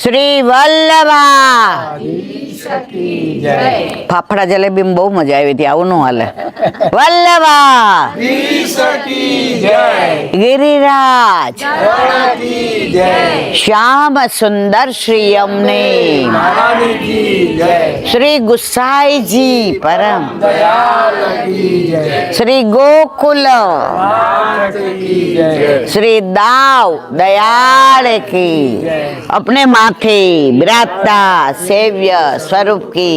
શ્રી વલ્લભા ફાફડા જલેબી બહુ મજા આવી હતી, આવું નું હાલે. વલ્લભા ગિરિરાજ શ્યામ સુંદર શ્રી અમને શ્રી ગુસાઈજી પરમ શ્રી ગોકુલ श्री दाव दयाल की अपने माथे बिराजता सेव्य स्वरूप की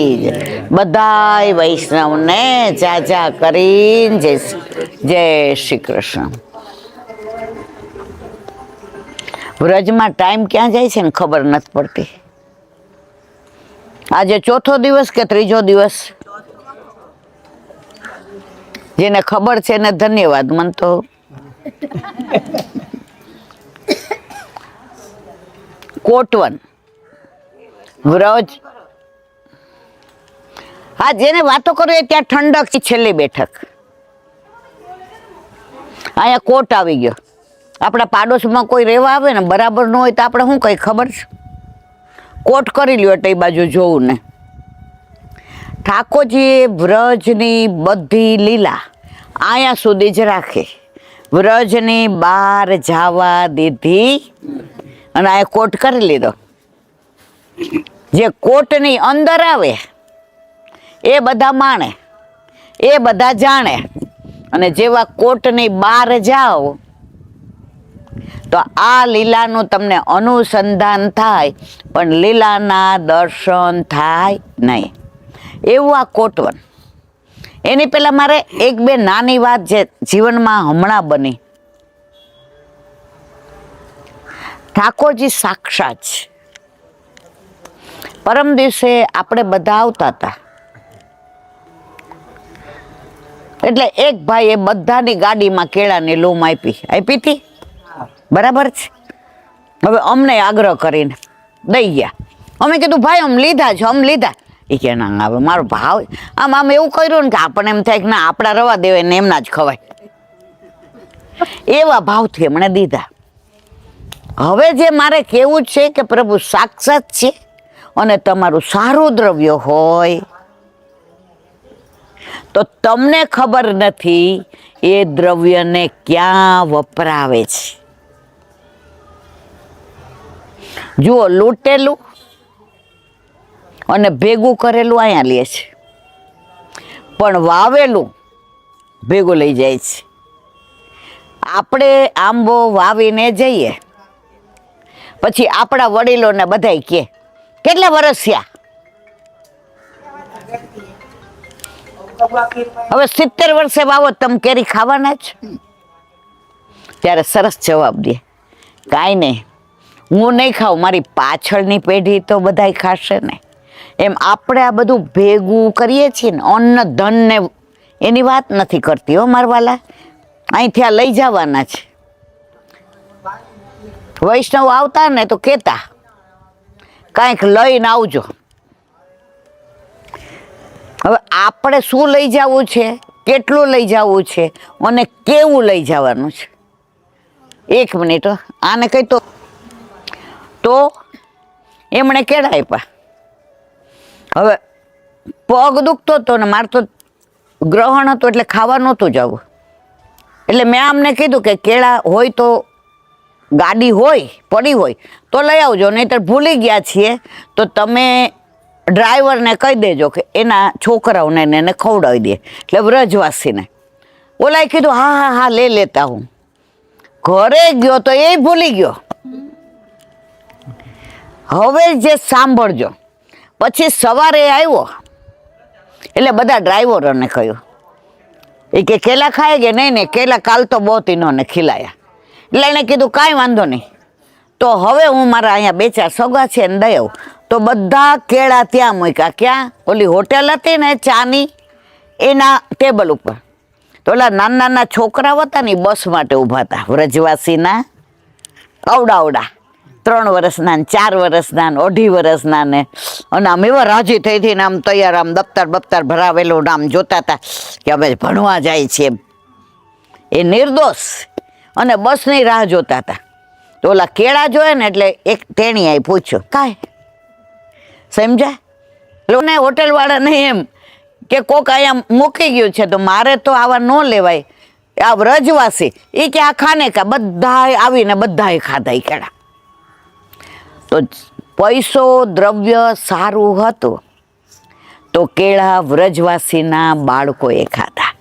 बधाई वैष्णव ने चाचा करीन जय श्री कृष्ण. व्रज में टाइम क्या जाए छे ने खबर नहीं पड़ती. आज चौथो दिवस के त्रीजो दिवस जेने खबर छे ने धन्यवाद. मन तो कोटवन व्रज हाँ जेने वातो करो त्या ठंडक की छेल्ली बैठक अहींया कोट आवी गयो. आपड़ा पाडोश में कोई रेवा आवे ने बराबर न होय तो आपणे शुं कई खबर छे. कोट करी ल्यो એટલે એ बाजू જોવું ને. ઠાકોરજીએ વ્રજની બધી લીલા આયા સુધી જ રાખે. વ્રજની બહાર જવા દીધી અને આ કોટ કરી લીધો. જે કોટની અંદર આવે એ બધા માણે, એ બધા જાણે. અને જેવા કોટની બહાર જાઓ તો આ લીલાનું તમને અનુસંધાન થાય પણ લીલાના દર્શન થાય નહીં. એવું આ કોટવન. એની પહેલા મારે એક બે નાની વાત જે જીવનમાં હમણાં બની. ઠાકોરજી સાક્ષાત છે. પરમ દિવસે આપણે બધા આવતા હતા એટલે એક ભાઈએ બધાની ગાડીમાં કેળાની લૂમ આપી હતી. બરાબર છે. હવે અમને આગ્રહ કરીને દઈ ગયા. અમે કીધું ભાઈ અમ લીધા છે, અમ લીધા. એ કે ના હવે મારો ભાવ આમ એવું કર્યું ને કે આપણને એમ થાય કે ના આપણા રવા દેવાય ને એમના જ ખવાય. એવા ભાવથી એમણે દીધા. હવે જે મારે કહેવું છે કે પ્રભુ સાક્ષાત છે અને તમારું સારું દ્રવ્ય હોય તો તમને ખબર નથી એ દ્રવ્યને ક્યાં વપરાવે છે. જુઓ, લૂંટેલું અને ભેગું કરેલું અહીંયા લે છે પણ વાવેલું ભેગું લઈ જાય છે. આપણે આંબો વાવીને જઈએ પછી આપણા વડીલોને બધાય કહે કેટલા વર્ષ થયા? હવે 70 વર્ષે વાવો તમે કેરી ખાવાના જ? ત્યારે સરસ જવાબ દે કાંઈ નહીં, હું નહીં ખાઉં, મારી પાછળની પેઢી તો બધાય ખાશે ને. એમ આપણે આ બધું ભેગું કરીએ છીએ ને, અન્ન ધન ને એની વાત નથી કરતી હો મારવાલા. અહીંથી આ લઈ જવાના છે. વૈષ્ણવ આવતા ને તો કહેતા કાંઈક લઈને આવજો. હવે આપણે શું લઈ જવું છે, કેટલું લઈ જવું છે અને કેવું લઈ જવાનું છે. એક મિનિટ આને કહી તો એમણે કેળા આપ્યા. હવે પગ દુખતો હતો ને મારે તો ગ્રહણ હતું એટલે ખાવા નહોતું જવું. એટલે મેં આમને કીધું કે કેળા હોય તો ગાડી હોય પડી હોય તો લઈ આવજો, નહીંતર ભૂલી ગયા છીએ તો તમે ડ્રાઈવરને કહી દેજો કે એના છોકરાઓને એને ખવડાવી દે. એટલે વ્રજવાસીને ઓલાએ કીધું હા હા હા લે લેતા હું. ઘરે ગયો તો એ ભૂલી ગયો. હવે જે સાંભળજો, પછી સવારે આવ્યો એટલે બધા ડ્રાઈવરોને કહ્યું એ કે કેલા ખાય કે નહીં ને કેલા કાલ તો બહુ ઇન્હોને ખીલાયા. એટલે એણે કીધું કાંઈ વાંધો નહીં, તો હવે હું મારા અહીંયા 2-4 સગા છે ને દઈ આવું. તો બધા કેળા ત્યાં મૂક્યા. ક્યાં? ઓલી હોટેલ હતી ને ચાની એના ટેબલ ઉપર. તો ઓલા નાના નાના છોકરાઓ હતા ને બસ માટે ઊભા હતા, વ્રજવાસીના અવડા 3 વર્ષના ને 4 વર્ષના ને 2.5 વર્ષના ને. અને આમ એવા રાજી થઈ થઈને આમ તૈયાર, આમ દફતર ભરાવેલું આમ જોતા હતા કે હવે ભણવા જાય છે એમ. એ નિર્દોષ અને બસની રાહ જોતા હતા. તો ઓલા કેળા જોયે ને એટલે એક તેણી આવી પૂછ્યું કાંઈ સમજ્યા લોને હોટલવાળાને એમ કે કોક અહીંયા મૂકી ગયું છે તો મારે તો આવા ન લેવાય. આ વ્રજવાસી એ કે આ ખાને કા બધાય આવીને બધાએ ખાધા એ કેળા. તો પૈસો દ્રવ્ય સારું હતું તો કેળા વ્રજવાસીના બાળકોએ ખાધા.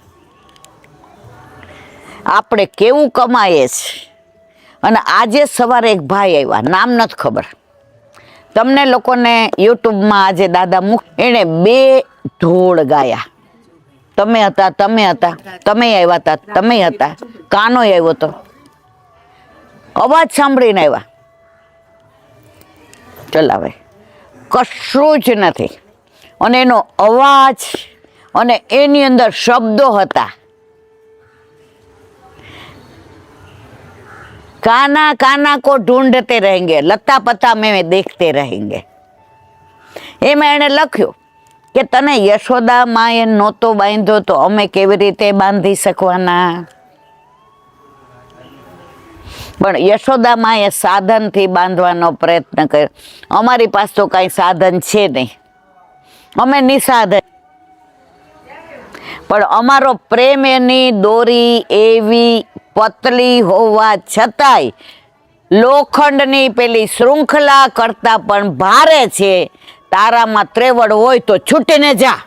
આપણે કેવું કમાઈએ છીએ. અને આજે સવારે એક ભાઈ આવ્યા, નામ નથી ખબર તમને લોકોને, યુટ્યુબમાં આજે દાદા મુખ, એણે 2 ઢોળ ગાયા. તમે હતા, તમે આવ્યા હતા, તમે હતા, કાનો આવ્યો તો, અવાજ સાંભળીને આવ્યા. ચલાવે કશું જ નથી. અને એનો અવાજ અને એની અંદર શબ્દો હતા. કાના કાના કો ઢૂંઢતે રહેંગે, લતા પતા મેં દેખતે રહેંગે. એમાં એણે લખ્યું કે તને યશોદા માએ નહોતો બાંધ્યો તો અમે કેવી રીતે બાંધી શકવાના. પણ યશોદા માએ સાધનથી બાંધવાનો પ્રયત્ન કર્યો. અમારી પાસે તો કાંઈ સાધન છે નહીં, અમે નિસાધન. પણ અમારો પ્રેમ એની દોરી એવી પતલી હોવા છતાંય લોખંડની પેલી શૃંખલા કરતા પણ ભારે છે. તારામાં ત્રેવડ હોય તો છૂટીને જા.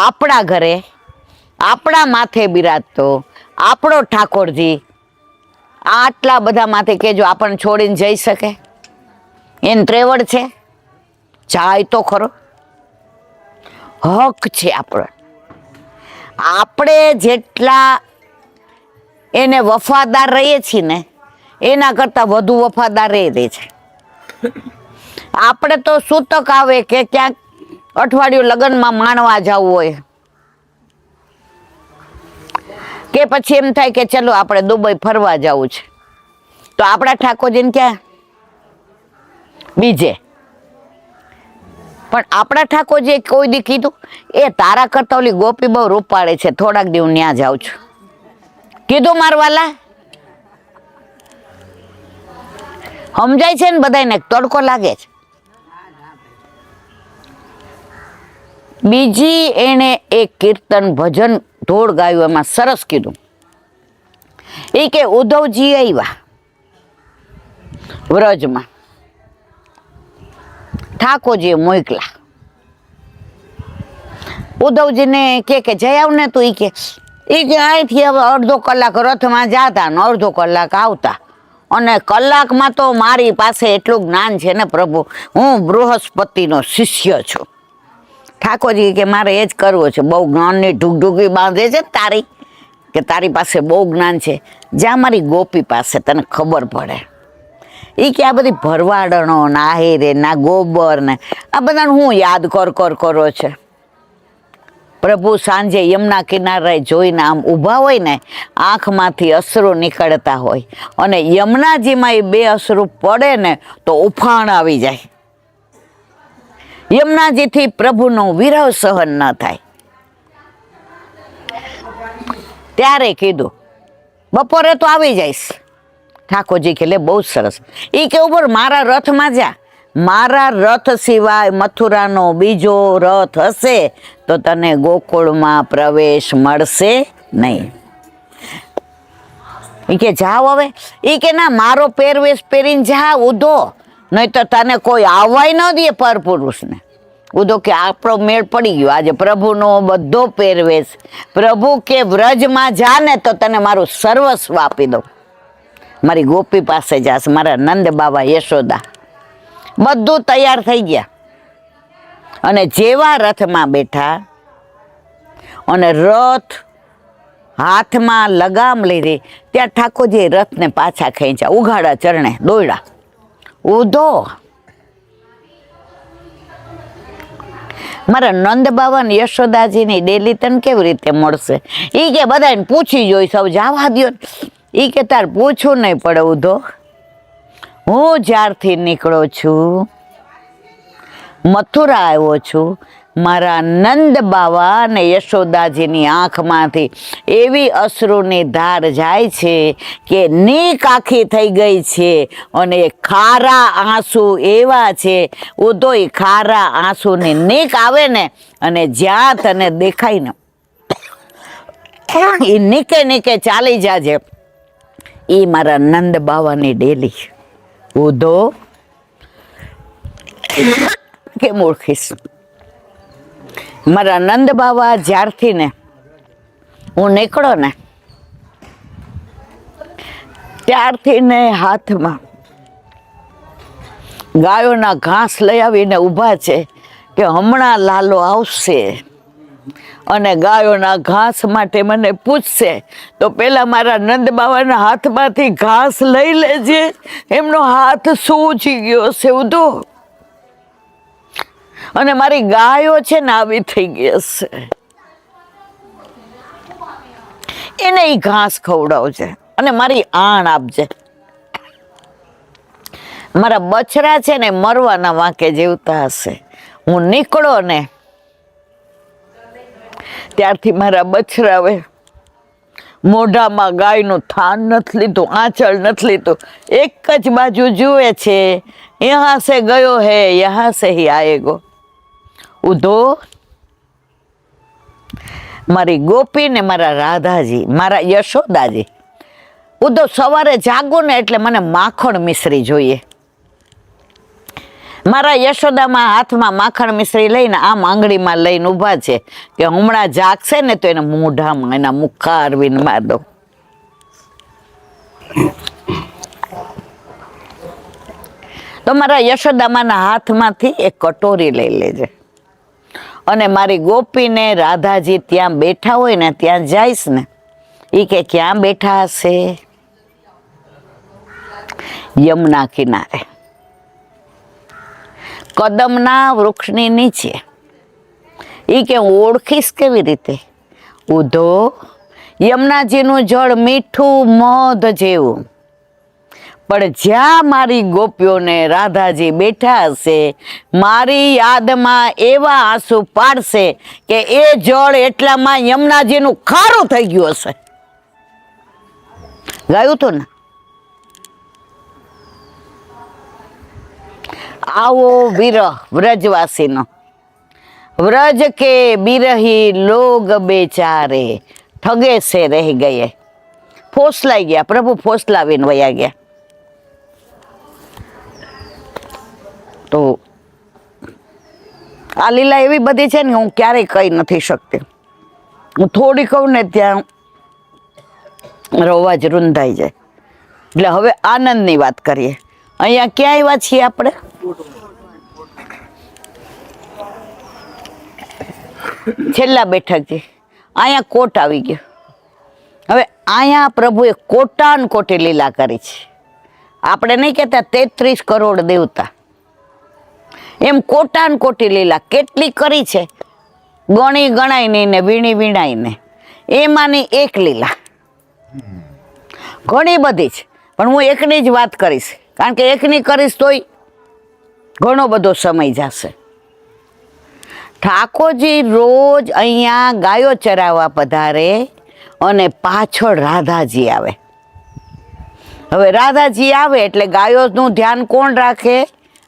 આપણા ઘરે આપણા માથે બિરાજતો આપણો ઠાકોરજી આટલા બધા માથે કેજો આપણને છોડીને જઈ શકે? એને ત્રેવડ છે? જાય તો ખરો. હક છે આપણો. આપણે જેટલા એને વફાદાર રહીએ છીએ ને એના કરતા વધુ વફાદાર રહે છે. આપણે તો સૂતક આવે કે ક્યાંક અઠવાડિયું લગ્નમાં માણવા જવું હોય કે પછી એમ થાય કે ચલો આપણે દુબઈ ફરવા જવું છે તો આપણા ઠાકોરજીને ક્યાં બીજે. પણ આપણા ઠાકોરજીએ કોઈ દી કીધું એ તારા કરતા ઓલી ગોપી બહુ રૂપાળે છે, થોડાક દી હું ત્યાં જાઉં છું? કીધું મારવાલા? સમજાય છે ને બધાને? તડકો લાગે છે. બીજી એણે એક કીર્તન ભજન ઢોળ ગાયું, એમાં સરસ કીધું એ કે ઉદ્ધવજી આવ્યા વ્રજમાં, ઠાકોરજીએ મોકલા. ઉદ્ધવજીને કે જઈ આવ ને તું. કે અહીંથી હવે અડધો કલાક રથમાં જાતા ને અડધો કલાક આવતા, અને કલાકમાં તો મારી પાસે એટલું જ્ઞાન છે ને પ્રભુ, હું બૃહસ્પતિનો શિષ્ય છું. ઠાકોરજી કે મારે એ જ કરવું છે. બહુ જ્ઞાનની ઢૂકઢૂકી બાંધે છે તારી, કે તારી પાસે બહુ જ્ઞાન છે, જ્યાં મારી ગોપી પાસે તને ખબર પડે. એ કે આ બધી ભરવાડણો ના આહેરે ના ગોબર ને આ બધાને હું યાદ કરો છે. પ્રભુ સાંજે યમુના કિનારે જોઈને આમ ઊભા હોય ને, આંખમાંથી અશ્રુ નીકળતા હોય, અને યમુનાજીમાં એ 2 અશ્રુ પડે ને તો ઉફાણ આવી જાય. યમુનાજીથી પ્રભુનો વિરહ સહન ન થાય. ત્યારે કીધું બપોરે તો આવી જઈશ. ઠાકોરજી કે લે બહુ સરસ. એ કે ઉપર મારા રથમાં જા, મારા રથ સિવાય મથુરાનો બીજો રથ હશે તો તને ગોકુળમાં પ્રવેશ મળશે નહીં. એ કે જાઓ હવે. એ કે ના, મારો પહેરવેશ પહેરીને જા ઉધો, નહીં તો તને કોઈ આવવાય ન દે પરપુરુષને. ઉધો કે આપણો મેળ પડી ગયો. આજે પ્રભુનો બધો પહેરવેશ, પ્રભુ કે વ્રજમાં જા ને તો તને મારું સર્વસ્વ આપી દઉં. મારી ગોપી પાસે જાશ, મારા નંદ બાબા યશોદા. બધું તૈયાર થઈ ગયા અને જેવા રથમાં બેઠા અને રથ હાથમાં લગામ લીધી ત્યાં ઠાકોરજી રથને પાછા ખેંચ્યા, ઉઘાડા ચરણે દોડ્યા. ઉધો મારા નંદ બાબા ને યશોદાજીની ડેલી તને કેવી રીતે મળશે? એ કે બધાને પૂછી જોઈ, સૌ જવા દો. એ કે તાર પૂછવું નહીં પડે ઉધો. હું જ્યારથી નીકળો છું, મથુરા આવ્યો છું, મારા નંદ બાવા અને યશોદાજીની આંખમાંથી એવી અશ્રુની ધાર જાય છે કે નીક આખી થઈ ગઈ છે અને ખારા આંસુ એવા છે. ઉદોય ખારા આંસુની નીક આવે ને અને જ્યાં તને દેખાય ને એ નીકે નીકે ચાલી જાજે. એ મારા નંદ બાવાની ડેલી. ઉધો કેમ ઓળખીશ? મારા નંદ બાવા જ્યારથી ને હું નીકળો ને ત્યારથી ને હાથમાં ગાયોના ઘાસ લઈ આવીને ઊભા છે કે હમણાં લાલો આવશે અને ગાયોના ઘાસ માટે મને પૂછશે તો પેલા મારા નંદ બાવાના હાથમાંથી ઘાસ લઈ લેજે. એમનો હાથ સૂજી ગયો છે ઉધો, અને મારી ગાયો છે ને આવી થઈ ગઈ હશે. એને ઈ ઘાસ ખવડાવજે અને મારી આણ આપજે. મારા બછરા છે ને મરવાના વાંકે જીવતા હશે. હું નીકળો ને ત્યારથી મારા બછરાવે મોઢામાં ગાયનું થાન નથી લીધું, આંચળ નથી લીધું. એક જ બાજુ જુએ છે, યહાં સે ગયો હે યહાં સે હી આએગો. ઉધો મારી ગોપી ને મારા રાધાજી, મારા યશોદાજી. ઉધો સવારે જાગો ને એટલે મને માખણ મિશ્રી જોઈએ. મારા યશોદામાં હાથમાં માખણ મિશ્રી લઈને આમ આંગળીમાં લઈને ઊભા છે કે હમણાં જાગશે ને તો એને મોઢામાં એના મુખા અરવીને માર દો. તો મારા યશોદામાના હાથમાંથી એક કટોરી લઈ લેજે અને મારી ગોપીને રાધાજી ત્યાં બેઠા હોય ને ત્યાં જઈશ ને, એ કે ક્યાં બેઠા હશે? યમુના કિનારે કદમના વૃક્ષની નીચે. એ કે હું ઓળખીશ કેવી રીતે? ઉધો યમુનાજીનું જળ મીઠું મધ જેવું, પણ જ્યાં મારી ગોપીઓને રાધાજી બેઠા હશે મારી યાદમાં એવા આંસુ પાડશે કે એ જળ એટલામાં યમુનાજીનું ખારું થઈ ગયું હશે. ગાયું તું ને? આવો વિરહ વ્રજવાસીનો. વ્રજ કે બિરહી લોગ બેચારે ઠગે સે રહી ગયે. ફોસલાઈ ગયા, પ્રભુ ફોસલાવીને વયા ગયા. તો આ લીલા એવી બધી છે ને હું ક્યારેય કહી નથી શકતી. હું થોડી કહું ને ત્યાં રોવા જ રૂંધાઈ જાય. એટલે હવે આનંદની વાત કરીએ. અહીંયા ક્યાં આવ્યા છીએ આપણે? છેલ્લા બેઠકથી અહીંયા કોટ આવી ગયો. હવે અહીંયા પ્રભુએ કોટાન કોટી લીલા કરી છે. આપણે નહીં કહેતા 33 કરોડ દેવતા, એમ કોટાન કોટી લીલા કેટલી કરી છે, ગણી ગણાય નહીં ને વીણી વીણાય ને. એમાંની એક લીલા ઘણી બધી છે, પણ હું એકની જ વાત કરીશ, કારણ કે એકની કરીશ તોય ઘણો બધો સમય જશે. ઠાકોરજી રોજ અહીંયા ગાયો ચરાવવા પધારે અને પાછળ રાધાજી આવે. હવે રાધાજી આવે એટલે ગાયોનું ધ્યાન કોણ રાખે?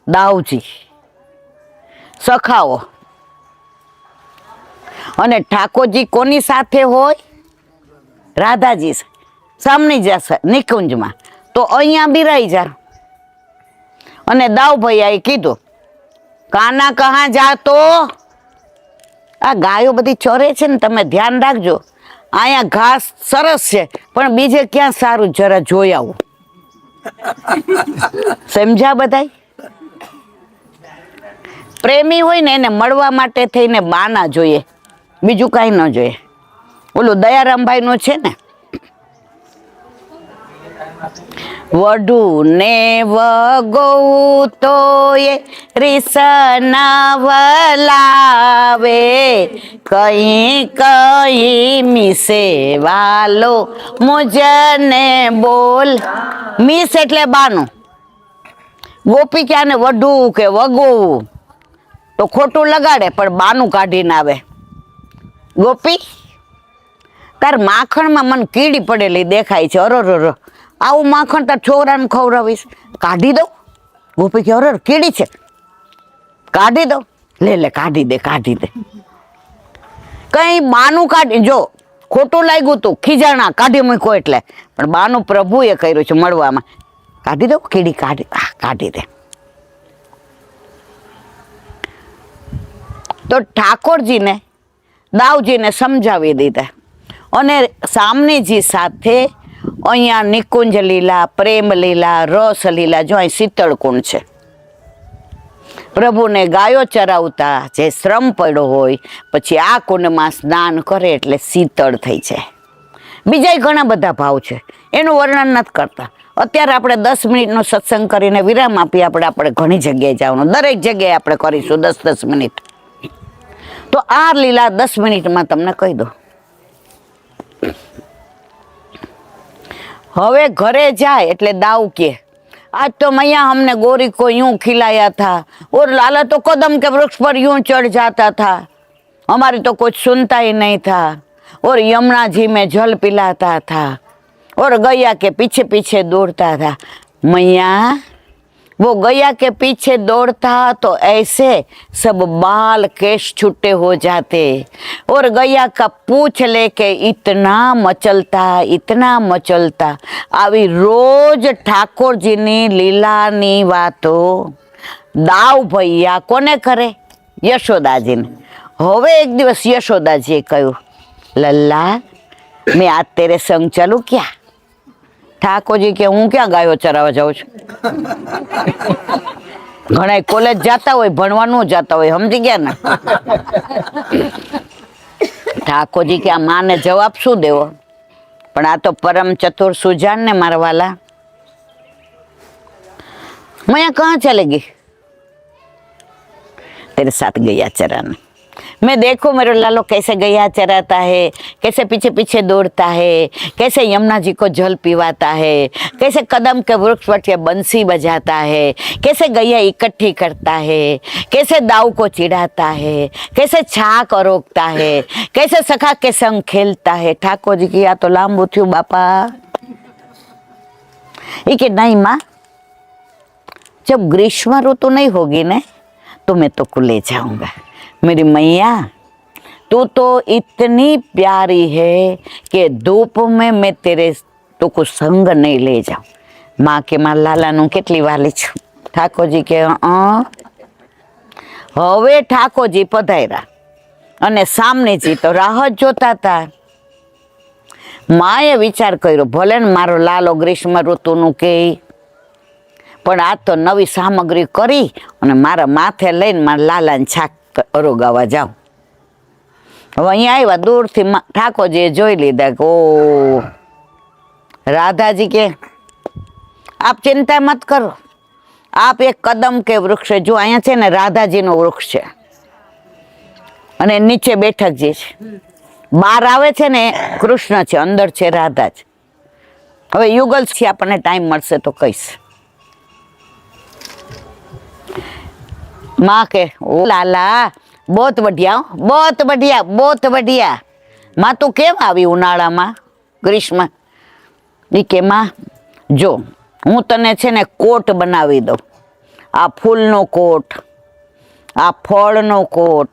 દાઉજી, સખાઓ. અને ઠાકોરજી કોની સાથે હોય? રાધાજી સામની જશે નિકુંજમાં. તો અહીંયા બિરાઈ જા. અને દાઉ ભૈયાએ કીધું, કાના કહા જાતો? આ ગાયો બધી ચરે છે ને, તમે ધ્યાન રાખજો. અહીંયા ઘાસ સરસ છે પણ બીજે ક્યાં સારું, જરા જોઈ આવું. સમજ્યા બધાય? પ્રેમી હોય ને એને મળવા માટે થઈને બાના જોઈએ, બીજું કાંઈ ન જોઈએ. ઓલું દયારામભાઈ નું છે ને, વઢુ ને વગો તો એ રીસના વલાવે, કઈ કઈ મિસે વાલો મુજને બોલ. મિસ એટલે બાનું. ગોપી ક્યાં ને વઢુ કે વગોવું, તો ખોટું લગાડે પણ બાનું કાઢીને આવે, ગોપી તાર માખણમાં મને કીડી પડેલી દેખાય છે, અરર આવું માખણ તાર છોકરાને ખવડાવીશ, કાઢી દઉં? ગોપી કે અરર કીડી છે, કાઢી દઉં? લે કાઢી દે કઈ બાનું કાઢી, જો ખોટું લાગ્યું તું ખીજાણા કાઢી મૂકો એટલે, પણ બાનું પ્રભુએ કર્યું છે મળવામાં, કાઢી દઉં કીડી, કાઢી દે. તો ઠાકોરજીને દાવજીને સમજાવી દીધા અને સામનેજી સાથે અહીંયા નિકુંજ લીલા, પ્રેમ લીલા, રસ લીલા, જો અહીં શીતળ કુંડ છે. પ્રભુને ગાયો ચરાવતા જે શ્રમ પડ્યો હોય પછી આ કુંડમાં સ્નાન કરે એટલે શીતળ થઈ જાય. બીજા ઘણા બધા ભાવ છે, એનું વર્ણન નથી કરતા. અત્યારે આપણે 10 મિનિટનો સત્સંગ કરીને વિરામ આપી, આપણે ઘણી જગ્યાએ જવાનું, દરેક જગ્યાએ આપણે કરીશું 10 મિનિટ. તો આ લીલા 10 મિનિટમાં તમને કહી દો. હવે ઘરે જાય એટલે દાવ કે आज तो मैया हमने गोरी को यूं खिलाया था और लाला तो कदम के वृक्ष पर यूं चढ़ जाता था, हमारी तो कुछ सुनता ही नहीं था और यमुना जी में जल पिलाता था और गैया के पीछे पीछे दौड़ता था. मैया वो गैया के पीछे दौड़ता तो ऐसे सब बाल केश छुट्टे हो जाते और गैया का पूछ लेके इतना मचलता. આવી રોજ ઠાકોરજીની લીલાની વાતો દાવ ભૈયા કોને કરે? યશોદાજીને. હવે એક દિવસ યશોદાજીએ કહ્યું, લલ્લા મેં આજ તેરે સંગ ચાલુ ક્યાં? ઠાકોરજી કે હું ક્યાં ગાયો ચરાવવા જાઉં છું? ઘણા કોલેજ જતા હોય, ભણવાનું જતા હોય, સમજી ગયા ને? ઠાકોરજી કે આ માને જવાબ શું દેવો? પણ આ તો પરમ ચતુર સુજાન ને મારા વાલા. मैं कहाँ चलेगी? तेरे साथ गैया चराने. मैं देखो मेरा लालो कैसे गैया चराता है, कैसे पीछे पीछे दौड़ता है, कैसे यमुना जी को जल पिवाता है, कैसे कदम के वृक्ष पर बंसी बजाता है, कैसे गैया इकट्ठी करता है, कैसे दाव को चिढ़ाता है, कैसे छाक रोकता है, कैसे सखा के संग खेलता है. ठाकुर जी की आ तो लांबू थયું बापा. ये कि नहीं माँ, जब ग्रीष्म ऋतु नहीं होगी ना तो मैं तो ले जाऊंगा. मेरी मैया तू तो इतनी प्यारी है कि धूप में मैं तेरे तो कुछ संग नहीं ले जाऊं. माँ के माँ लाला નું કેટલી વાલી છું. ઠાકોરજી કે હવે ઠાકોરજી પધાર્યા અને સામનેજી તો રાહ જ જોતા હતા. માએ વિચાર કર્યો, ભલે ને મારો લાલો ગ્રીષ્મ ઋતુનું કે, પણ આ તો નવી સામગ્રી કરી અને મારા માથે લઈને મારા લાલાને છાક અરોગાવા જાઉં. હવે અહીંયા આવ્યા, દૂરથી ઠાકોરજીએ જોઈ લીધા કે ઓ राधा जी के आप चिंता मत करो, आप एक कदम के वृक्ष है. जो अँ है ने राधा जी नो वृक्ष है અને નીચે બેઠકજી છે, બહાર આવે છે ને કૃષ્ણ છે, અંદર છે રાધા છે. હવે યુગલ થી આપણને ટાઈમ મળશે તો કહીશ. माँ के ओ लाला बहुत बढ़िया, बहुत बढ़िया, बहुत बढ़िया. माँ तू केम आवी उनाळामां ग्रीष्म? ई के माँ जो हूँ तने छे ने कोट बनावी दઉં. आ फूलनो कोट, आ फळनो कोट,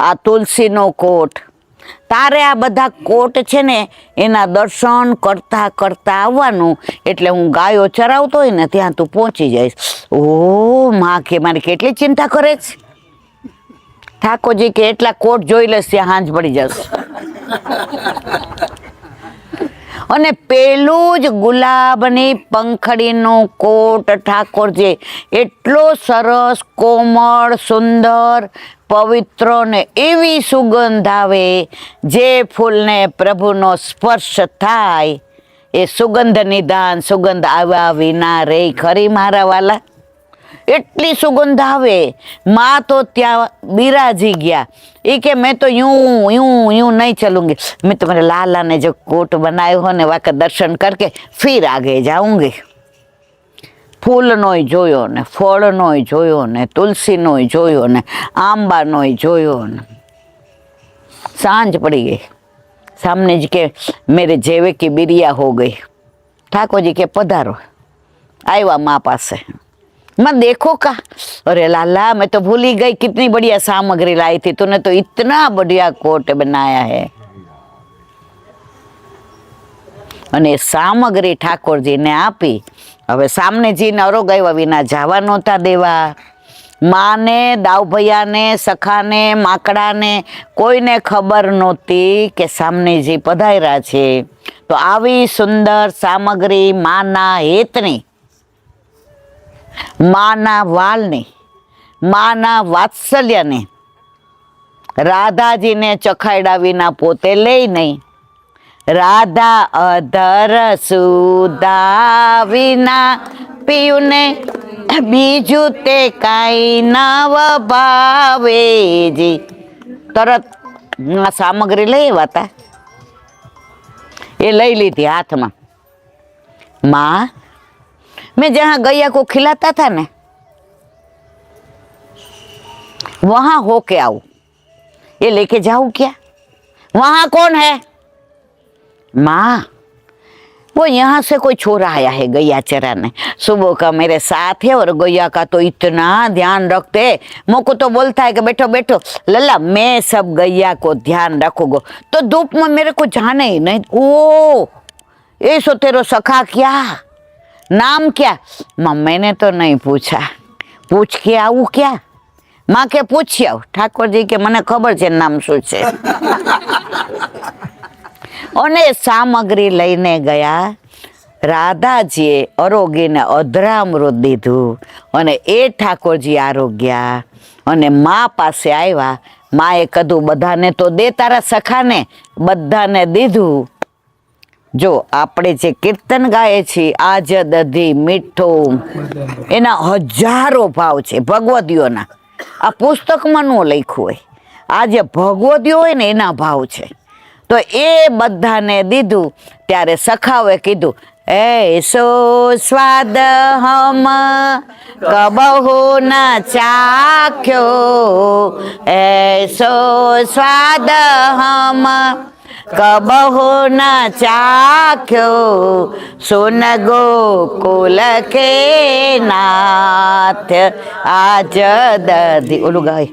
आ तुलसीनो कोट. तारे आ बधा कोट छे ने एना दर्शन करता करता आववानुं એટલે હું ગાયો ચરાવતો હોય ને ત્યાં તું પહોંચી જઈશ. ઓ માં કે મારી કેટલી ચિંતા કરે છે. ઠાકોરજી કે એટલા કોટ જોઈ લેશ ત્યાં હાંજ પડી જશે. અને પેલું જ ગુલાબની પંખડીનો કોટ ઠાકોરજી એટલો સરસ, કોમળ, સુંદર, પવિત્ર ને એવી સુગંધ આવે, જે ફૂલને પ્રભુનો સ્પર્શ થાય એ સુગંધ નિદાન, સુગંધ આવ્યા વિના રે ખરી મારા વાલા. એટલી સુગંધ આવે. माँ तो ત્યાં बिराजी गया. ये कि मैं तो यूं यूं यूं नहीं चलूंगी, मैं तो मेरे लाला ने जो कोट बनाए हो ने वहाँ का दर्शन करके फिर आगे जाऊंगी. ફૂલનોય જોયો ને, ફળનોય જોયો ને, તુલસીનોય જોયો ને, આંબાનોય જોયો ને. सांझ पड़ी गई, सामने जी के मेरे जेवे की बिरिया हो गई। ठाकुर जी के पधारो, आया माँ पास से। मैं देखो का, अरे लाला मैं तो भूल ही गई कितनी बढ़िया सामग्री लाई थी, तूने तो इतना बढ़िया कोट बनाया है। અને સામગ્રી ઠાકોરજીને આપી। હવે સામનેજીને અરોગાવ્યા વિના જવા નહોતા દેવા। માને, દાવભૈયાને, સખાને, માકડાને કોઈને ખબર નહોતી કે સામનેજી પધાર્યા છે। તો આવી સુંદર સામગ્રી માના હેતની, માના વાલની, માના વાત્સલ્યને રાધાજીને ચખાડ્યા વિના પોતે લઈ નહીં। રાધા અધર સુદા વિના પીયું ને બીજું તે કાંઈ નવ ભાવેજી। તરત સામગ્રી લઈ આવ્યા હતા, એ લઈ લીધી હાથમાં। माँ मैं जहाँ गैया को खिलाता था ना वहां होके आऊं, ये लेके जाऊं क्या? वहां कौन है? माँ वो यहाँ से कोई छोरा आया है गैया चराने, सुबह का मेरे साथ है और गैया का तो इतना ध्यान रखते, मुझको तो बोलता है कि बैठो बैठो लल्ला मैं सब गैया को ध्यान रखूंगा, तो धूप में मेरे को जाने ही नहीं। ओ ये सो तेरो सखा क्या, नाम क्या? माँ मैंने तो नहीं पूछा, पूछ के आऊँ क्या? माँ के पूछी आओ। ठाकुर जी के मने खबर है नाम शू छे। અને સામગ્રી લઈને ગયા। રાધાજીએ અરોગીને અધરામૃત દીધું અને એ ઠાકોરજી આરોગ્યા અને મા પાસે આવ્યા। માએ કીધું બધાને તો દે તારા સખાને, બધાને દીધું। જો આપણે જે કીર્તન ગાઈએ છીએ આજ દધી મીઠું, એના હજારો ભાવ છે ભગવદીઓના। આ પુસ્તકમાં ન લખ્યું હોય, આ જે ભગવદીઓ હોય ને એના ભાવ છે। તો એ બધાને દીધું ત્યારે સખાઓએ કીધું ऐसो स्वाद हम कबहु न चाख्यो, ऐसो स्वाद हम कबहु न चाख्यो, सुन गोकुल के नाथ आज दधी। ओलू गाय,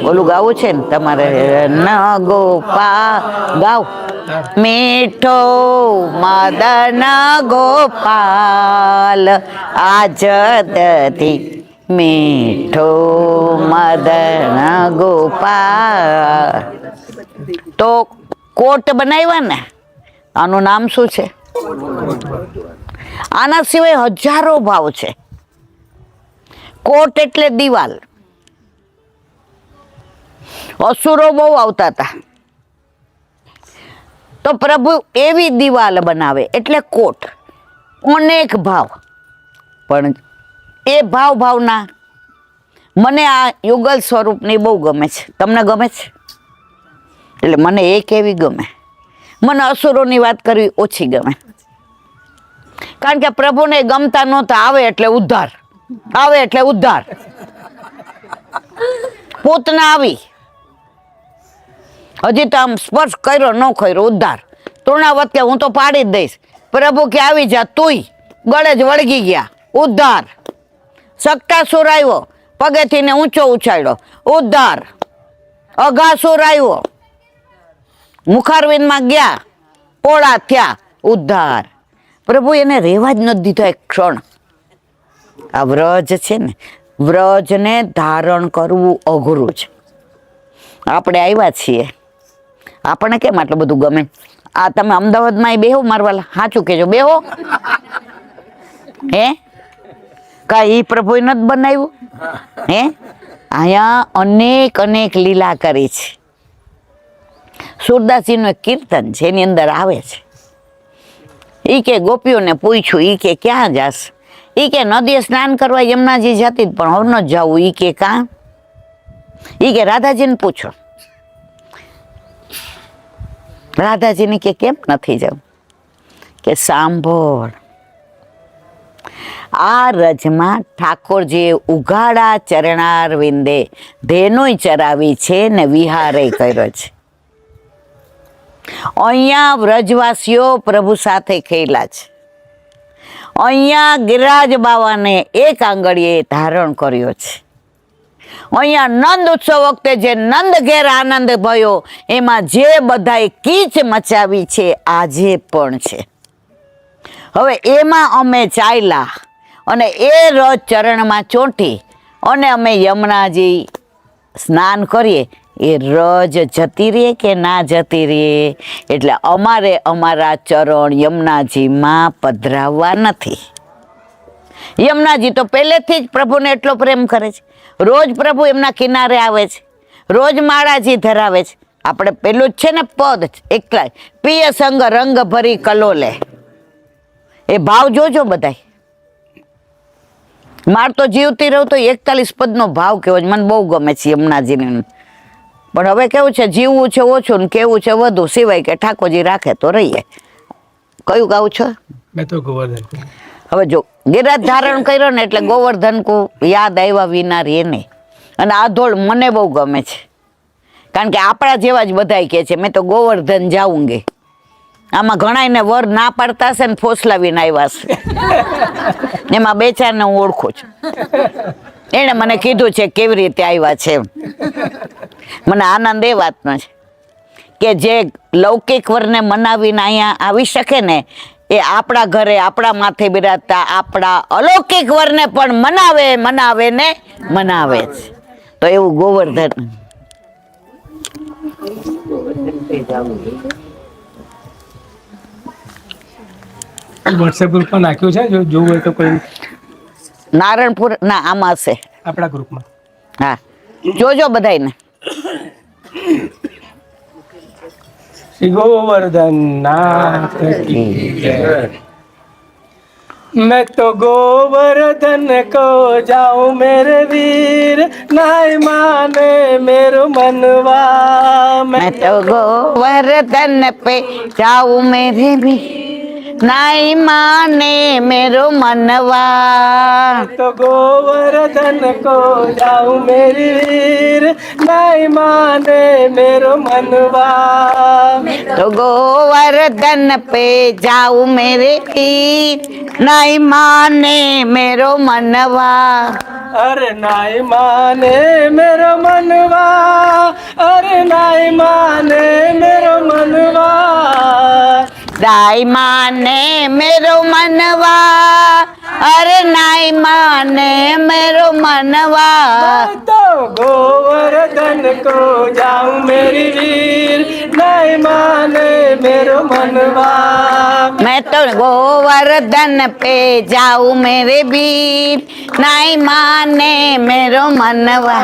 ओलू गाવું છે ને તમારે? ન ગોપા ગાવ। મીઠો મદન ગોપાલ આજ દધી, મીઠો મદન ગોપાલ। તો કોટ બનાવ્યા ને, આનું નામ શું છે? આના સિવાય હજારો ભાવ છે। કોટ એટલે દિવાલ। અસુરો બહુ આવતા હતા તો પ્રભુ એવી દિવાલ બનાવે એટલે કોટ। અનેક ભાવ, પણ એ ભાવ ભાવના મને આ યુગલ સ્વરૂપની બહુ ગમે છે। તમને ગમે છે? એટલે મને એ કેવી ગમે, મને અસુરોની વાત કરવી ઓછી ગમે। કારણ કે પ્રભુને ગમતા નહોતા, આવે એટલે ઉદ્ધાર, આવે એટલે ઉદ્ધાર। પૂતના આવી, હજી તો આમ સ્પર્શ કર્યો ન કર્યો ઉદ્ધાર। તૃણાવત કે હું તો પાડી જ દઈશ, પ્રભુ કે આવી જા, તુંય ગળે જ વળગી ગયા, ઉદ્ધાર। સક્તાસુર આવ્યો, પગેથી ને ઊંચો ઉછાળ્યો, ઉદ્ધાર। અઘાસુર આવ્યો, મુખારવિંદમાં ગયા, પોળા થયા, ઉદ્ધાર। પ્રભુ એને રહેવા જ નથી દીધો એક ક્ષણ। આ વ્રજ છે ને, વ્રજને ધારણ કરવું અઘરું છે। આપણે આવ્યા છીએ, આપણને કેમ આટલું બધું ગમે? આ તમે અમદાવાદમાં બેહો મારવાલા, સાચું કેજો, બેહો હે? કાંઈ પ્રભુએ નથી બનાવ્યું હે? અહીંયા અનેક અનેક લીલા કરી છે। સુરદાસજીનું એક કીર્તન છે, એની અંદર આવે છે, ઈ કે ગોપીઓને પૂછ્યું, ઈ કે ક્યાં જાસ? ઈ કે નદીએ સ્નાન કરવા યમુનાજી જતી, પણ હવે ન જાવું। ઈ કે કાં? ઈ કે રાધાજીને પૂછો। રાધાજીને કે કેમ નથી જવું? કે સાંભળ, આ રજમાં ઠાકોરજીએ ઉઘાડા ચરણાર વિંદે ધેનુય ચરાવી છે ને વિહારે કર્યો છે. અહીંયા વ્રજવાસીઓ પ્રભુ સાથે ખેલા છે. અહીંયા ગિરિરાજ બાવાને એક આંગળીએ ધારણ કર્યો છે. અહીંયા નંદ ઉત્સવ વખતે જે નંદ ઘેર આનંદ ભયો એમાં જે બધાએ કીચ મચાવી છે આજે પણ છે. હવે એમાં અમે ચાલ્યા અને એ રજ ચરણમાં ચોંટી અને અમે યમુનાજી સ્નાન કરીએ. એ રજ જતી રહે કે ના જતી રહે, એટલે અમારે અમારા ચરણ યમુનાજીમાં પધરાવવા નથી. યમુનાજી તો પહેલેથી જ પ્રભુને એટલો પ્રેમ કરે છે, રોજ પ્રભુ એમના કિનારે આવે છે, રોજ માળાજી ધરાવે છે. આપણે પેલું જ છે ને પદ એકલા પિય સંગ રંગ ભરી કલોલે, એ ભાવ જોજો બધાય. માર તો જીવતી રહું તો 41 પદનો ભાવ કેવો છે, મને બહુ ગમે છે યમુનાજીને. પણ હવે કેવું છે, જીવવું છે ઓછું ને કેવું છે વધુ, સિવાય કે ઠાકોરજી રાખે તો રહીએ. કયું ગાવું છો? મેં તો ગોવર્ધન. હવે જો ગિરિરાજ ધારણ કર્યો ને એટલે ગોવર્ધન કો યાદ આવ્યા વિના રે નહીં. અને આ ધોળ મને બહુ ગમે છે, કારણ કે આપણા જેવા જ બધાય કહે છે મેં તો ગોવર્ધન જાઉંગે. આમાં ઘણાયને વર ના પાડતા હશે ને ફોસલાવીને આવ્યા છે. એમાં બે ચારને હું ઓળખું છું. એણે મને કીધું છે કેવી રીતે આવ્યા છે. મને આનંદ એ વાતનો છે કે જે લૌકિક વરને મનાવીને અહીંયા આવી શકે ને, એ આપણા ઘરે આપણા માથે બિરાજતા આપણા અલૌકિક વરને પણ મનાવે ને મનાવે છે. તો એવું ગોવર્ધન. વોટ્સએપ ગ્રુપમાં નાખ્યું છે, જો જોવું હોય તો કોઈ નારણપુર ના આમાં હશે આપણા ગ્રુપમાં. હા, જોજો બધાયને. શ્રી ગોવર્ધન નાથ કી જય. मैं तो गोवर्धन को जाऊं मेरे वीर, नहीं माने मेरो मनवा. मैं तो गोवर्धन पे जाऊं मेरे भी नहीं माने मेरो मनवा. तो गोवर्धन को जाऊं मेरे वीर, नहीं माने मेरो मनवा. तो गोवर्धन पे जाऊं मेरे वीर नहीं माने मेरो मनवा. अरे नहीं माने मेरो मनवा, अरे नहीं माने मेरो मनवा. नहीं माने मेरो मनवा, अरे नहीं माने मेरो मनवा. तो गोवर्धन को जाऊं मेरी वीर, नहीं माने मेरो मनवा. मैं तो गोवर्धन पे जाऊं मेरे वीर नहीं माने मेरो मनवा.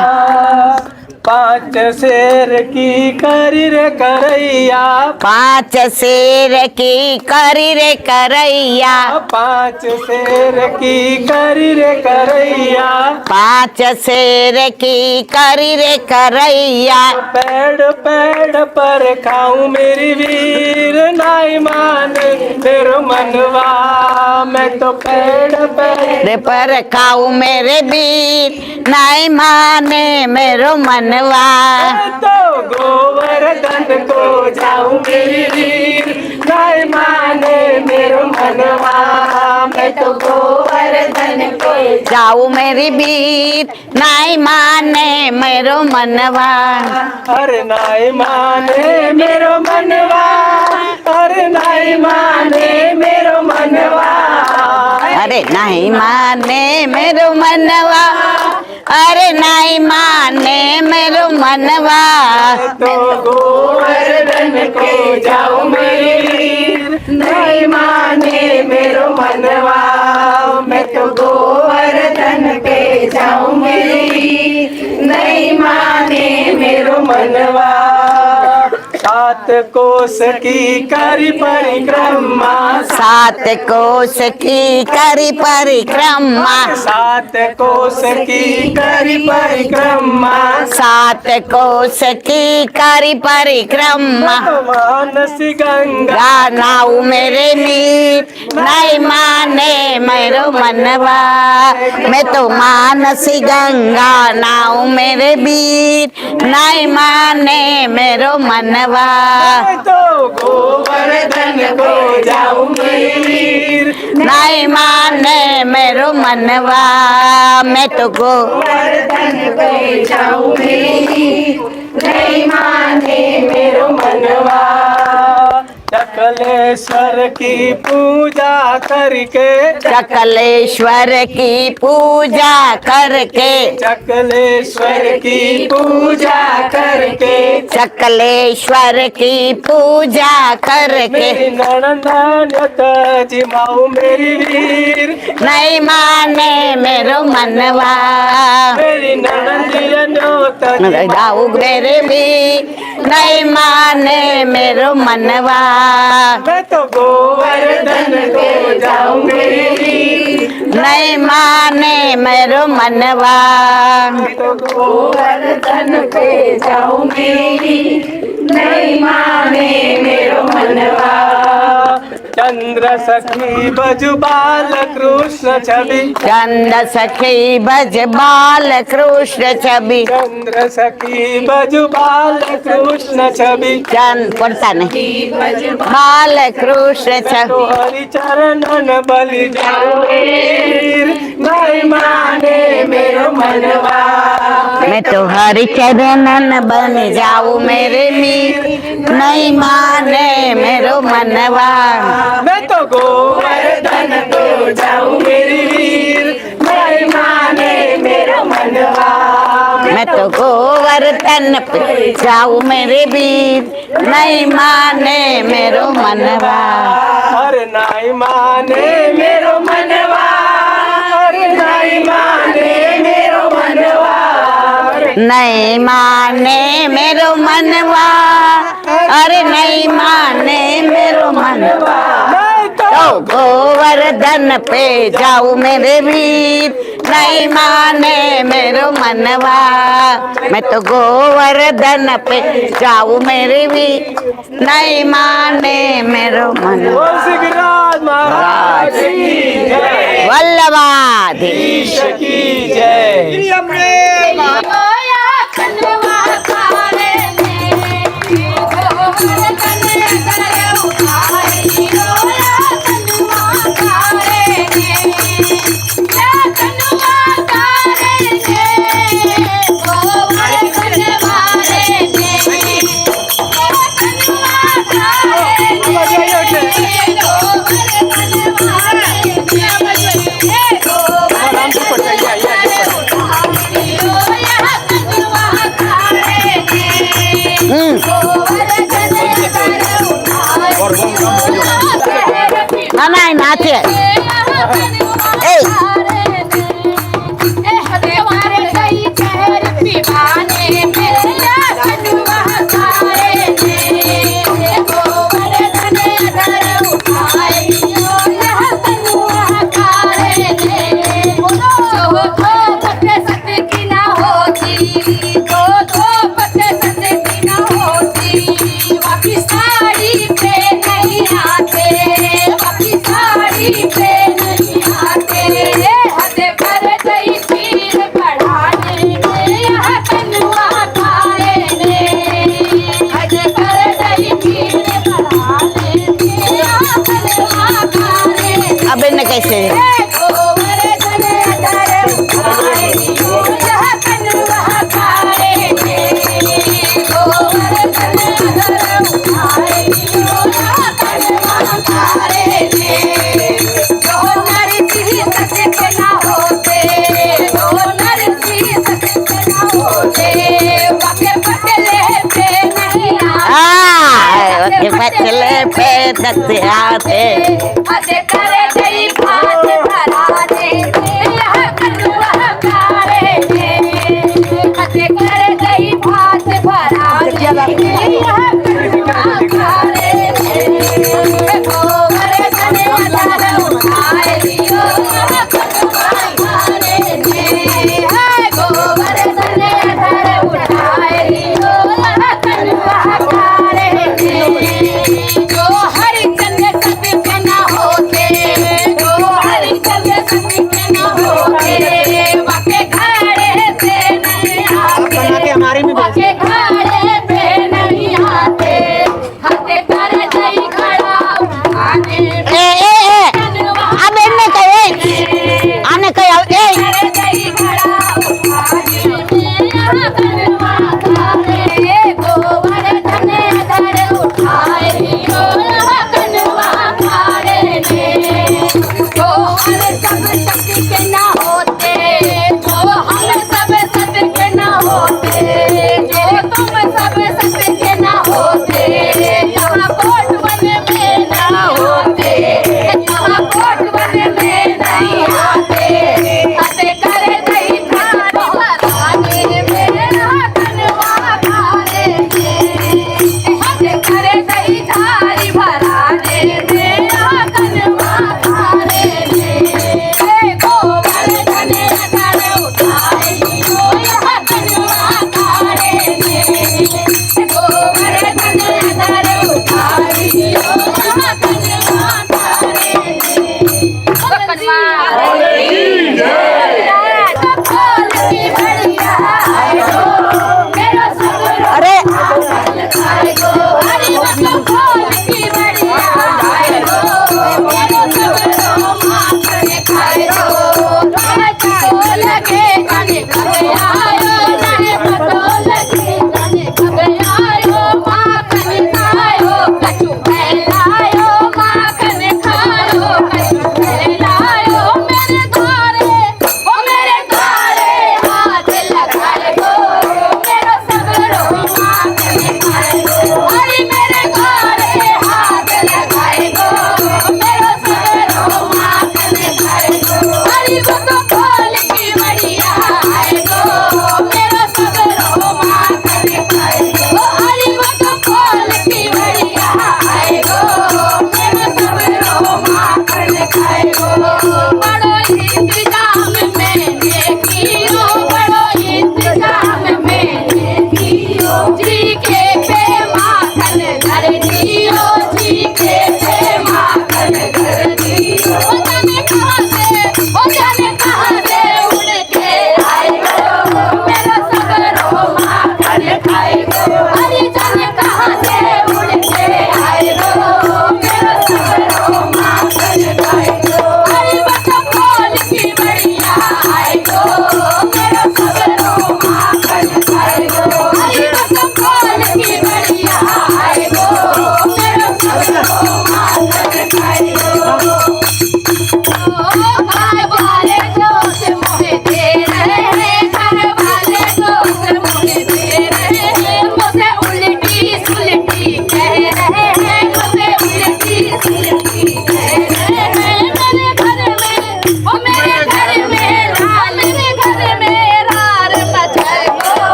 5 शेर की करी रे करैया, 5 शेर की करी रे करैया, 5 शेर की करी रे करैया. 5 शेर की करी रे करैया. पेड़ पर खाऊं मेरी वीर, नहीं माने मेरो मनवा. मैं तो पेड़ पर खाऊं मेरे वीर नहीं माने मेरो मनवा. तो गोवर्धन को जाऊं मेरी वीर, नहीं माने मेरो मनवा. मैं तो गोवर्धन को जाऊं मेरी वीर नहीं माने मेरो मनवा. अरे नहीं माने मेरो मनवा, अरे नहीं माने मेरो मनवा. अरे नहीं माने मेरो मनवा, अरे नहीं माने मेरो मनवा. तो गोवर्धन को जाऊं मेरी वीर, नहीं माने मेरो मनवा. मैं तो गोवर्धन पे जाऊं मेरी वीर, नहीं माने मेरो मनवा. 7 कोस की करी परिक्रमा, 7 कोस की करी परिक्रमा, 7 सात कोस की करी परिक्रमा, 7 कोस की करी परिक्रमा, मानसी गंगा गानाऊ मेरे मीत नहीं माने मेरो मनवा, मैं तो मानसी गंगा नाऊ मेरे बीर नहीं माने मेरो मनवा, तो गोवर्धन को जाऊं वीर, नहीं माने मेरो मनवा, मैं तो गोवर्धन को जाऊं वीर, नहीं माने मेरो मनवा। चकलेश्वर की पूजा करके, चकलेश्वर की पूजा करके, चकलेश्वर की पूजा करके, चकलेश्वर की पूजा करके, मेरी ननंद जिमाऊ मेरी वीर, नहीं माने मेरो मनवा, मेरी ननंदियनो जाऊ मेरे भी नहीं माने मेरो मनवा, मैं तो गोवर्धन को जाऊं मेरी वीर, नहीं माने मेरो मनवा, मैं तो गोवर्धन को जाऊं मेरी, नहीं माने मेरो मनवा। चंद्र सखी बजु बाल कृष्ण छवि, चंद सखी बज बाल कृष्ण छवि, चंद्र सखी बजु बाल कृष्ण छवि, चंद पढ़ता नहीं, बाल कृष्ण छवि, हरि चरणन बलि जाऊं वीर, नहीं माने मेरो मनवा, मैं तो हरि चरणन बन जाऊं मेरे मीर, नहीं माने मेरो मनवा, मैं तो गोवर्धन को जाऊं मेरी वीर, नहीं माने मेरो मनवा, मैं तो गोवर्धन पे जाऊं मेरे वीर, नहीं माने मेरो मनवा, अरे नहीं माने मेरो मनवा, अरे नहीं माने मेरो मनवा, नहीं माने मेरो मनवा, अरे नहीं माने मेरो मनवा, मैं तो तो गोवर्धन पे जाऊं मेरे वीर, नहीं माने मेरो मनवा, मैं तो गोवर्धन पे जाऊं मेरे वीर, नहीं माने मेरो मनवा, बोल सिद्धराज महाराज की जय, वल्लभाधीश की जय। नहीं नाचे ए अब इन्हें कैसे पतले पे तक आते करे गई बात भरा दे कनुआ करे करे गई बात भरा दे गोबर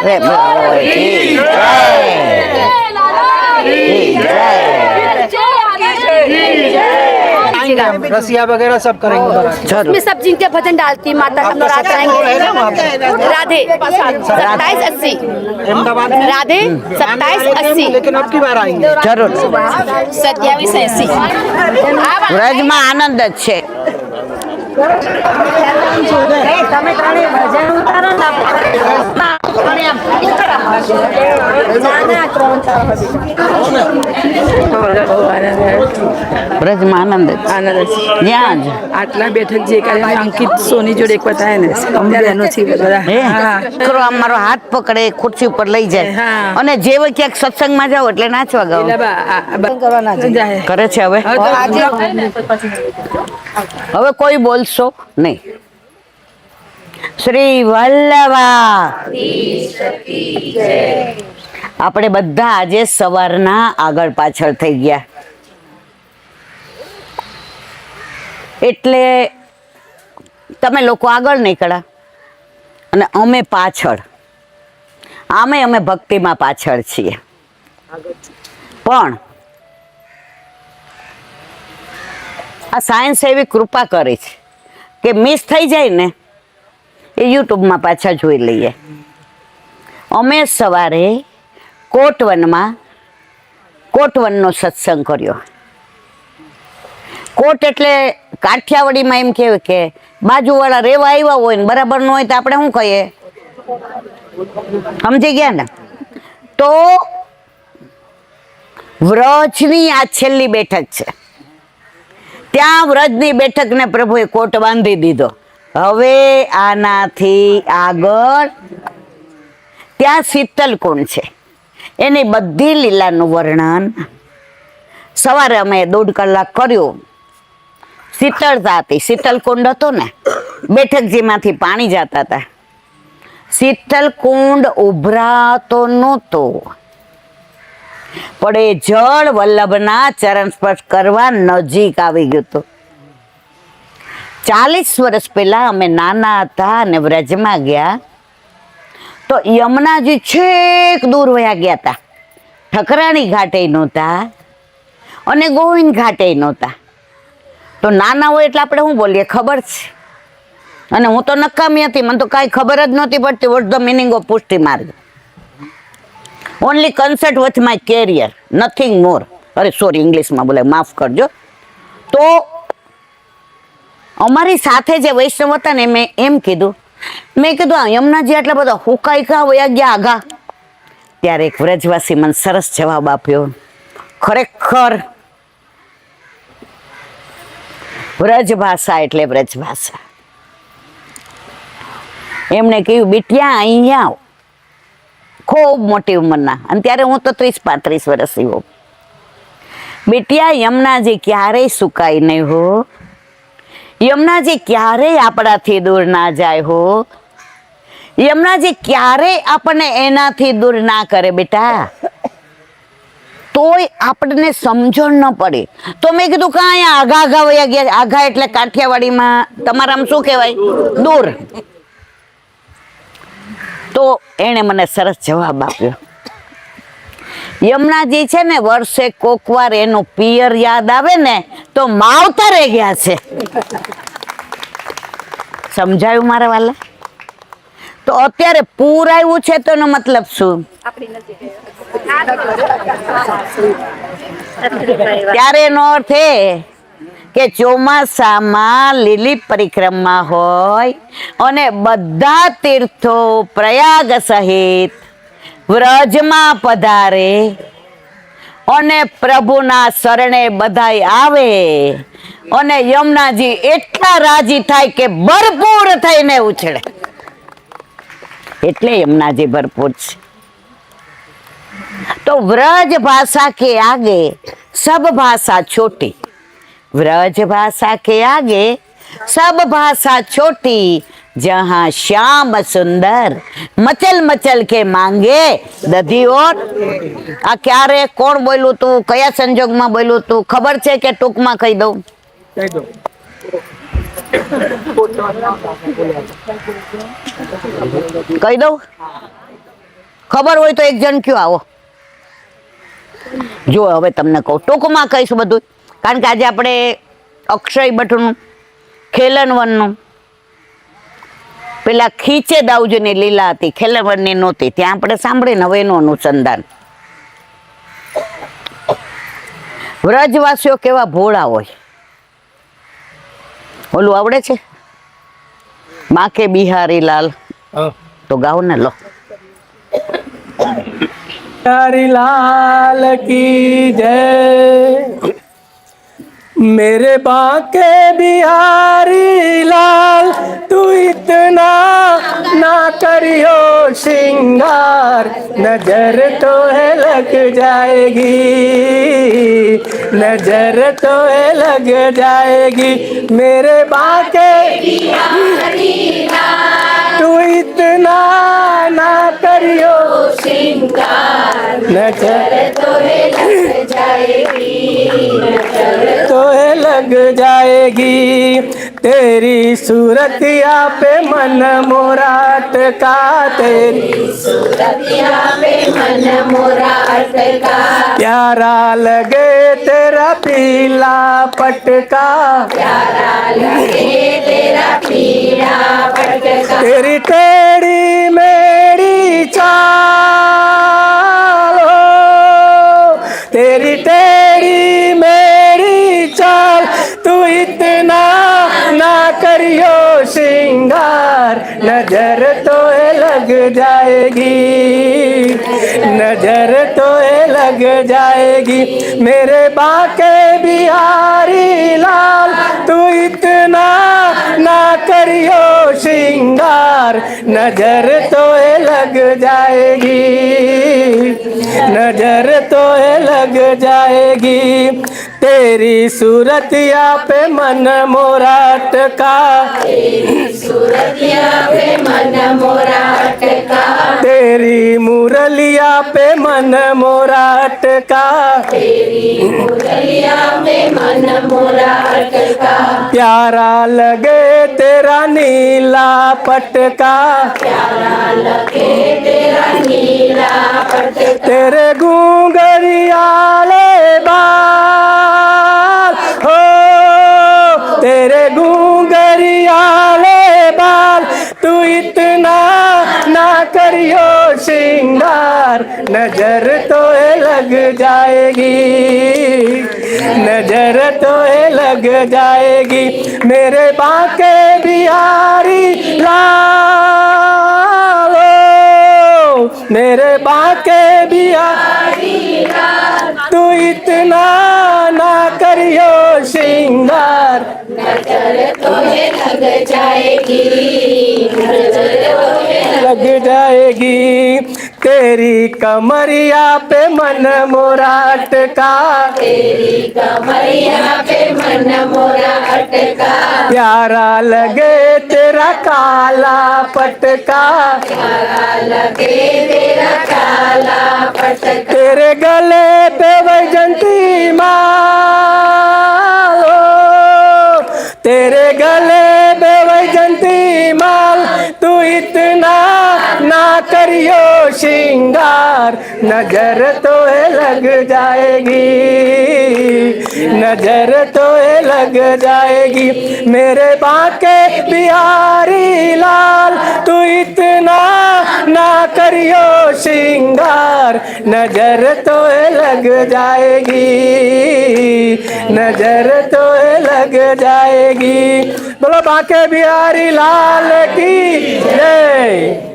રે કી જય. કી જય. रसिया वगैरह सब करेंगे જરૂર. में सब जिनके भजन डालती माता का नवरात्र आएंगे राधे 2780 अहमदाबाद में राधे 2780 लेकिन अब की बार आएंगे જરૂર. 2780 વ્રજમાં આનંદ જ છે. વ્રજમાં આનંદ જ છે. ત્યાં જ આટલા બેઠક જે કરે અંકિત સોની જોડે એક વખત આયા ને અત્યારે એનો છે બધા હે? હા કરો આમ મારો હાથ પકડે ખુરશી ઉપર લઈ જાય હા. અને જેવો ક્યાંક સત્સંગમાં જાવ એટલે નાચવા ગાવ કરવાના જાય કરે છે હવે. હવે કોઈ બોલશો નહીં. શ્રી વલ્લભા આપણે બધા આજે સવારના આગળ પાછળ થઈ ગયા એટલે તમે લોકો આગળ નીકળ્યા અને અમે પાછળ. અમે ભક્તિમાં પાછળ છીએ પણ આ સાયન્સ એવી કૃપા કરી છે કે મિસ થઈ જાય ને એ યુટ્યુબમાં પાછા જોઈ લઈએ. અમે સવારે કોટવનનો સત્સંગ કર્યો. કોટ એટલે કાઠિયાવાડીમાં એમ કહેવાય કે બાજુવાળા રહેવા આવ્યા હોય ને બરાબર ન હોય તો આપણે શું કહીએ, સમજી ગયા ને? તો વ્રજની આ છેલ્લી બેઠક છે. ત્યાં વ્રજની બેઠકને પ્રભુએ કોટ બાંધી દીધો. હવે આનાથી આગળ ત્યાં શીતલકુંડ છે. એની બધી લીલાનું વર્ણન સવારે અમે 1.5 કલાક કર્યું. શીતળતા હતી. શીતલકુંડ હતો ને, બેઠકજીમાંથી પાણી જતા હતા. શીતલકુંડ ઉભરાતો નહોતો પણ એ જળ વલ્લભના ચરણ સ્પર્શ કરવા નજીક આવી ગયું હતું. 40 વર્ષ પહેલા અમે નાના હતા અને વ્રજમાં ગયા તો યમુનાજી છેક દૂર વયા ગયા હતા. ઠકરાણી ઘાટે નહોતા અને ગોવિંદ ઘાટે નહોતા. તો નાના હોય એટલે આપણે શું બોલીએ, ખબર છે. અને હું તો નકામી હતી, મને તો કાંઈ ખબર જ નહોતી પડતી. Vote the meaning of Pushti Marg? Only concert with my career, nothing more. અરે સોરી, ઇંગ્લિશમાં બોલે, માફ કરજો. તો અમારી સાથે જે વૈષ્ણવ હતા ને મેં એમ કીધું, આ યમુનાજી આટલા બધા હુકાઈ કા વયા ગયા આગા? ત્યારે એક વ્રજવાસી મને સરસ જવાબ આપ્યો. ખરેખર વ્રજ ભાષા એટલે વ્રજ ભાષા. એમણે કહ્યું, બેટિયા અહીંયા આવ. ખૂબ મોટી ઉંમરના, અને ત્યારે હું તો 30-35 વર્ષની હોઉં. બેટિયા યમુનાજી ક્યારેય સુકાય નહીં હો. યમુનાજી ક્યારેય આપણાથી દૂર ના જાય હો. યમુનાજી ક્યારેય આપણને એનાથી દૂર ના કરે બેટા. તોય આપણને સમજણ ન પડે. તો મેં કીધું કે અહીંયા આઘા વયા ગયા. આઘા એટલે કાઠિયાવાડીમાં તમારામાં શું કહેવાય? દૂર. તો એણે મને સરસ જવાબ આપ્યો. યમુનાજી છે ને, વર્ષે કોક વાર એનું પિયર યાદ આવે ને તો માવતરે ગયા છે. સમજાયું મારા વાલા? તો અત્યારે પૂર આવ્યું છે તો એનો મતલબ શું? ત્યારે એનો અર્થ એ કે ચોમાસામાં લીલી પરિક્રમા હોય અને બધા તીર્થો પ્રયાગ સહિત વ્રજમાં પધારે અને પ્રભુના શરણે બધાય આવે અને યમુનાજી એટલા રાજી થાય કે ભરપૂર થઈને ઉછળે. એટલે યમુનાજી ભરપૂર છે. तो व्रज भाषा के आगे सब भाषा छोटी. व्रज भाषा के आगे सब भाषा छोटी. जहाँ श्याम सुंदर मचल मचल के मांगे दधी और. आ क्यारे कोण बोल्યું તું, કયા સંજોગમાં બોલ્યું તું ખબર છે કે ટૂંકમાં કહી દઉં? કહી દઉં? ખબર હોય તો એક જણ કયો આવો. જો હવે તમને કહું, ટૂંકમાં કહીશું બધું, કારણ કે આજે આપણે અક્ષય ભટ્ટનું ખેલનવનનું પેલા ખીચે દાઉજીની લીલા હતી, ખેલનવનની નહોતી, ત્યાં આપણે સાંભળીને હવે એનું અનુસંધાન. વ્રજવાસીઓ કેવા ભોળા હોય. ઓલું આવડે છે, બાકે બિહારી લાલ, તો ગાઓ ને લો. बिहारी लाल की जय। मेरे बांके बिहारी लाल तू इतना ना करियो श्रृंगार, नजर तो है लग जाएगी, नजर तो है लग जाएगी। मेरे बांके बिहारी लाल तू इतना ना करियो श्रृंगार, नजर तो है लग जाएगी, तो है लग जाएगी। तेरी सूरतिया पे मन मोरा अटका, तेरी सूरतिया पे मन मोरा अटका, प्यारा लगे तेरा पीला पटका, प्यारा लगे तेरा पीला पटका, तेरी टेढ़ी मेरी चाल हो, तेरी टेढ़ी मेरी चाल तू इतना ना करियो श्रृंगार, नजर तो है लग जाएगी, नजर तो है लग जाएगी। मेरे बांके बिहारी लाल तू इतना ना करियो श्रृंगार, नजर तो है लग जाएगी, नजर तो है लग जाएगी। तेरी सूरतिया पे मन मोरा अटका, सूरतिया पे मन मोरा अटका, तेरी मुरलिया पे मन मोरा अटका, तेरी मुरलिया पे मन मोरा अटका, प्यारा लगे तेरा नीला पटका, प्यारा लगे तेरा नीला पटका, तेरे घूंघरियाले बाल हो, तेरे घूंघरियाले बाल तू इतना ना करियो श्रृंगार, नजर तो है लग जाएगी, नजर तो है लग जाएगी। मेरे बांके बिहारी लाल, मेरे बांके बिहारी तू इतना ना करियो श्रृंगार, नजर तो है लग जाएगी, नजर तो है लग जाएगी। तेरी कमरिया पे मन मोरा अटका, तेरी कमरिया पे मन मोरा अटका, प्यारा लगे तेरा काला पटका, प्यारा लगे तेरा काला पटका, तेरे गले पे वैजंती माल हो, तेरे गले पे वैजंती माल तू इतना ना करियो श्रृंगार, नजर तो है लग जाएगी, नजर तो है लग जाएगी। मेरे बांके बिहारी लाल तू इतना ना करियो श्रृंगार, नजर तो है लग जाएगी, नजर तो है लग जाएगी। बोलो बांके बिहारी लाल की जय।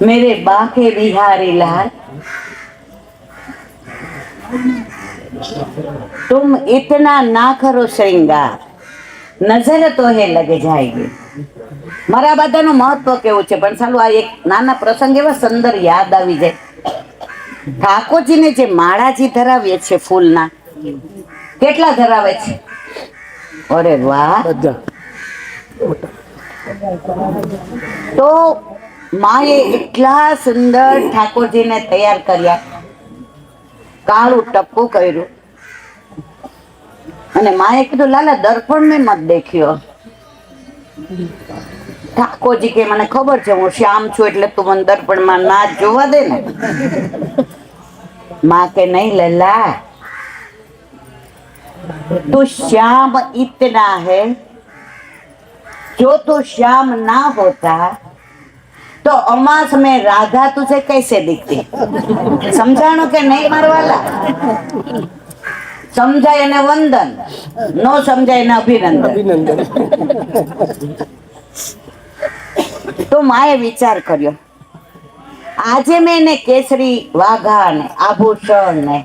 मेरे बाके बिहारी लाल तुम इतना ना करो श्रृंगार, નજર તો હે લગ જાયગી. મારા બધાનું મહત્વ કેવું છે, પણ ચાલો આ એક નાના પ્રસંગ એવા સુંદર યાદ આવી જાય. ઠાકોરજીને જે માળાજી ધરાવીએ છે ફૂલના, કેટલા ધરાવે છે? અરે વાહ. તો માએ એટલા સુંદર ઠાકોરજીને તૈયાર કર્યા, કાળું ટપકું કર્યું, અને માએ કીધું લાલા દર્પણ મેં મત દેખ્યો. ઠાકોરજી કે મને ખબર છે હું શ્યામ છું એટલે તું મને દર્પણમાં ના જ જોવા દે ને. માં કે નહીં લલ્લા, तू श्याम इतना है, जो तू श्याम ना होता तो अमास में राधा तुझे कैसे दिखती. समझाणो के नहीं मारवाला? समझाय ने वंदन, नो समझाय ने अभिनंदन. तो माए विचार कर्यो. આજે મેં એને કેસરી વાઘા ને આભૂષણ ને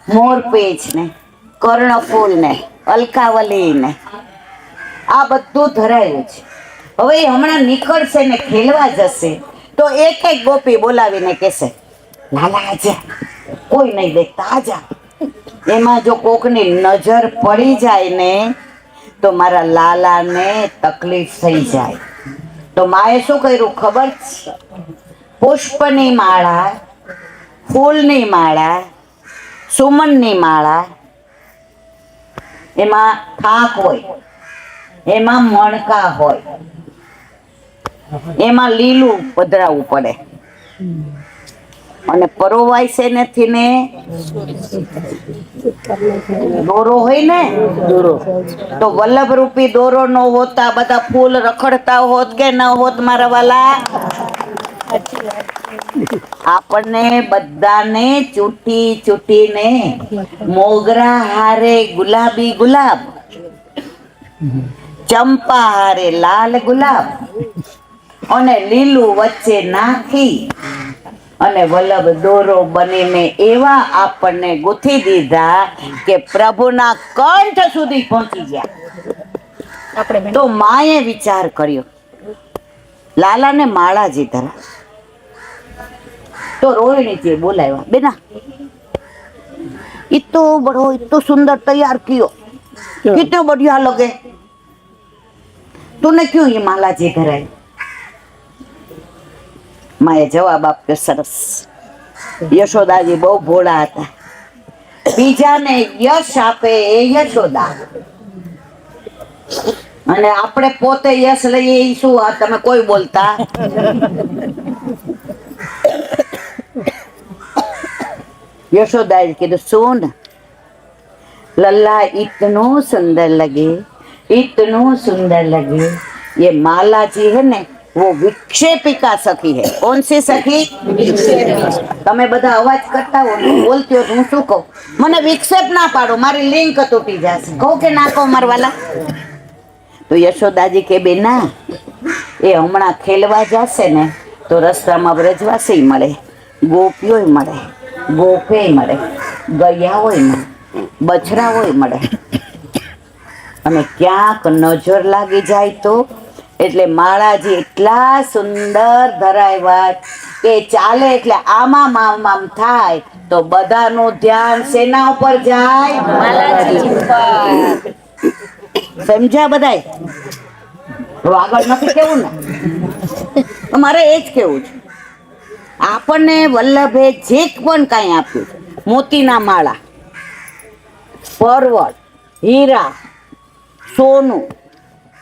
મોરપીંછ ને કર્ણફૂલ ને અલકાવલી ને આ બધું ધરાયું છે. હવે એ હમણાં નીકળશે ને ખેલવા જશે તો એક એક ગોપી બોલાવીને કહેશે લાલા આજા, કોઈ નહીં દેખતા આજા. એમાં જો કોકની નજર પડી જાય ને તો મારા લાલાને તકલીફ થઈ જાય. તો માએ શું કર્યું ખબર છે? પુષ્પની માળા, ફૂલની માળા, સુમનની માળા, એમાં થાક હોય, એમાં મણકા હોય, એમાં લીલું પધરાવવું પડે અને પરોવાય છે નથી ને દોરો હોય ને તો વલ્લભ રૂપી દોરો નો હોતા બધા ફૂલ રખડતા હોત કે ન હોત મારા વાલા? આપણને બધાને ચૂંટી ચૂંટીને મોગરા હારે ગુલાબી ગુલાબ, ચંપા હારે લાલ ગુલાબ અને લીલું વચ્ચે નાખી અને વલ્લભ દોરો બનીને એવા આપણને ગૂંથી દીધા કે પ્રભુના કંઠ સુધી પહોંચી ગયા. તો માએ વિચાર કર્યો લાલાને માળાજી ધરા. तो रोहिणी जी बोलाया, बेना इतो सुंदर तैयार कियो, कितने बढ़िया लगे, तूने क्यों ये माला जी धराई? माए जवाब आप्यो सरस. यशोदाजी बहु भोळा હતા. બીજાને યશ આપે એ યશોદા અને આપણે પોતે યશ લઈએ એ શું? આ તમે કોઈ બોલતા? यशोदा जी कीधु सुन लल्ला, इतनो सुंदर लगे. ये माला जी है ने वो विक्षेपिका सखी है. कौन सी सखी? તમે બધા અવાજ કરતા હો ને બોલતી હો હું શું કહું? મને વિક્ષેપ ના પાડો, મારી લિંક તૂટી જશે. કહું કે ના કહું મારવાલા? તો યશોદાજી કે બેના એ હમણાં ખેલવા જશે ને તો રસ્તામાં વ્રજવાસી મળે, ગોપીઓ મળે, ગોપે મળે, ગયા હોય ને બછરા હોય મળે અને ક્યાંક નજર લાગી જાય તો એટલે માળાજી એટલા સુંદર ધરાવ્યા કે ચાલે એટલે આમામ આમામ થાય તો બધાનું ધ્યાન શેના ઉપર જાય? માલાજી ઉપર. સમજ્યા બધાય? આગળ નથી કેવું ને, મારે એ જ કેવું છે. આપણને વલ્લભે જે પણ કાંઈ આપ્યું, મોતીના માળા, પર્વત, હીરા, સોનું,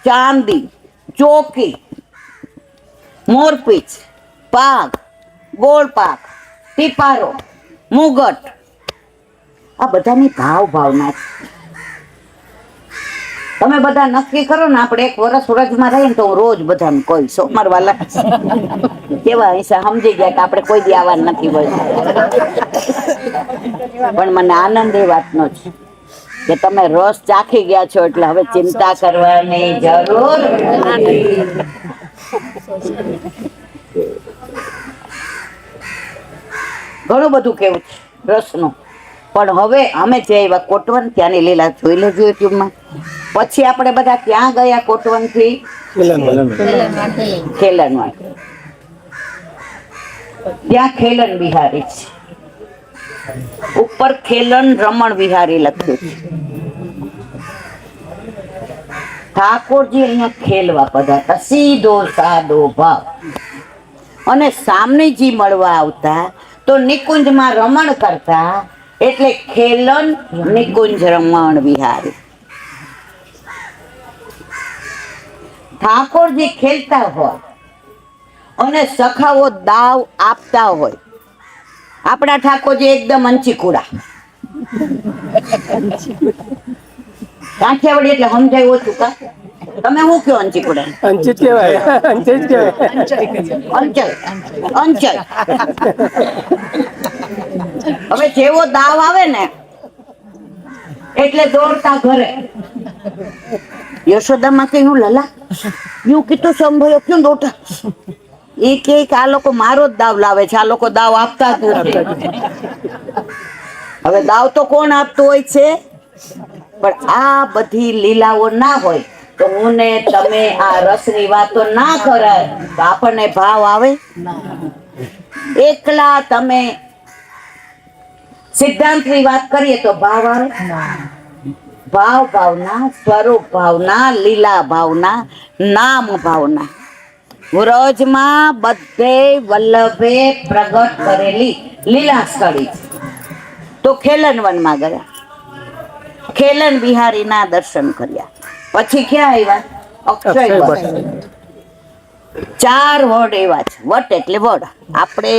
ચાંદી, ચોકી, મોરપીંછ, પાક, ગોળ પાક, ટીપારો, મુગટ, આ બધાની ભાવના છે. તમે બધા નક્કી કરો ને, આપણે એક વર્ષ વ્રજમાં રહીએ ને તો હું રોજ બધાને કહીશ સોમવારવાલા કેવા હિસા સમજી ગયા કે આપણે કોઈ દી આવવાનું નથી હોય. પણ મને આનંદ એ વાતનો છે કે તમે રસ ચાખી ગયા છો એટલે હવે ચિંતા કરવાની જરૂર નથી. ઘણું બધું કેવું છે રસનું. પણ હવે અમે જે એવા કોટવન ત્યાંની લીલા જોઈ લેજો યુટ્યુબમાં. પછી આપણે બધા ક્યાં ગયા કોટવન થી? ખેલનવાડ. ત્યાં ખેલન બિહારી છે, ઉપર ખેલન રમણ બિહારી લખ્યું છે. ઠાકોરજી અહીંયા ખેલવા પધારતા, સીધો સાદો ભાવ. અને સામનેજી મળવા આવતા તો નિકુંજમાં રમણ કરતા એટલે ખેલન નિકુંજ રમણ વિહારી. ઠાકોરજી ખેલતા હોય અને સખાઓ દાવ આપતા હોય, આપણા ઠાકોરજી એકદમ અંચીકુડા, કાઠિયાવાડી એટલે સમજાય ઓછું કા? તમે શું કયો અંચીકુડા? અંચિત કહેવાય, અંચિત કહેવાય, અંચલ અંચલ. હવે જેવો દાવ આવે ને એટલે દોડતા ઘરે. યશોદામાં કઈ હું લલા યું કીધું સંભળ્યો ક્યું દોડતા? એ કે આ લોકો મારો જ દાવ લાવે છે, આ લોકો દાવ આપતા જ નથી. હવે દાવ તો કોણ આપતું હોય છે? પણ આ બધી લીલાઓ ના હોય તો હું ને તમે આ રસની વાતો ના કરાય તો આપણને ભાવ આવે? એકલા તમે સિદ્ધાંતની વાત કરીએ તો ભાવ આવે? ભાવ ભાવના, સ્વરૂપ ભાવના, લીલા ભાવના, નામ ભાવના. વ્રજમાં બધે વલ્લભે પ્રગટ કરેલી લીલા સ્થળી છે. તો ખેલન વનમાં ગયા, ખેલન બિહારીના દર્શન કર્યા, પછી ક્યાં આવ્યા? અક્ષય વટ. 4 વડ એવા છે. વટ એટલે વડ, આપણે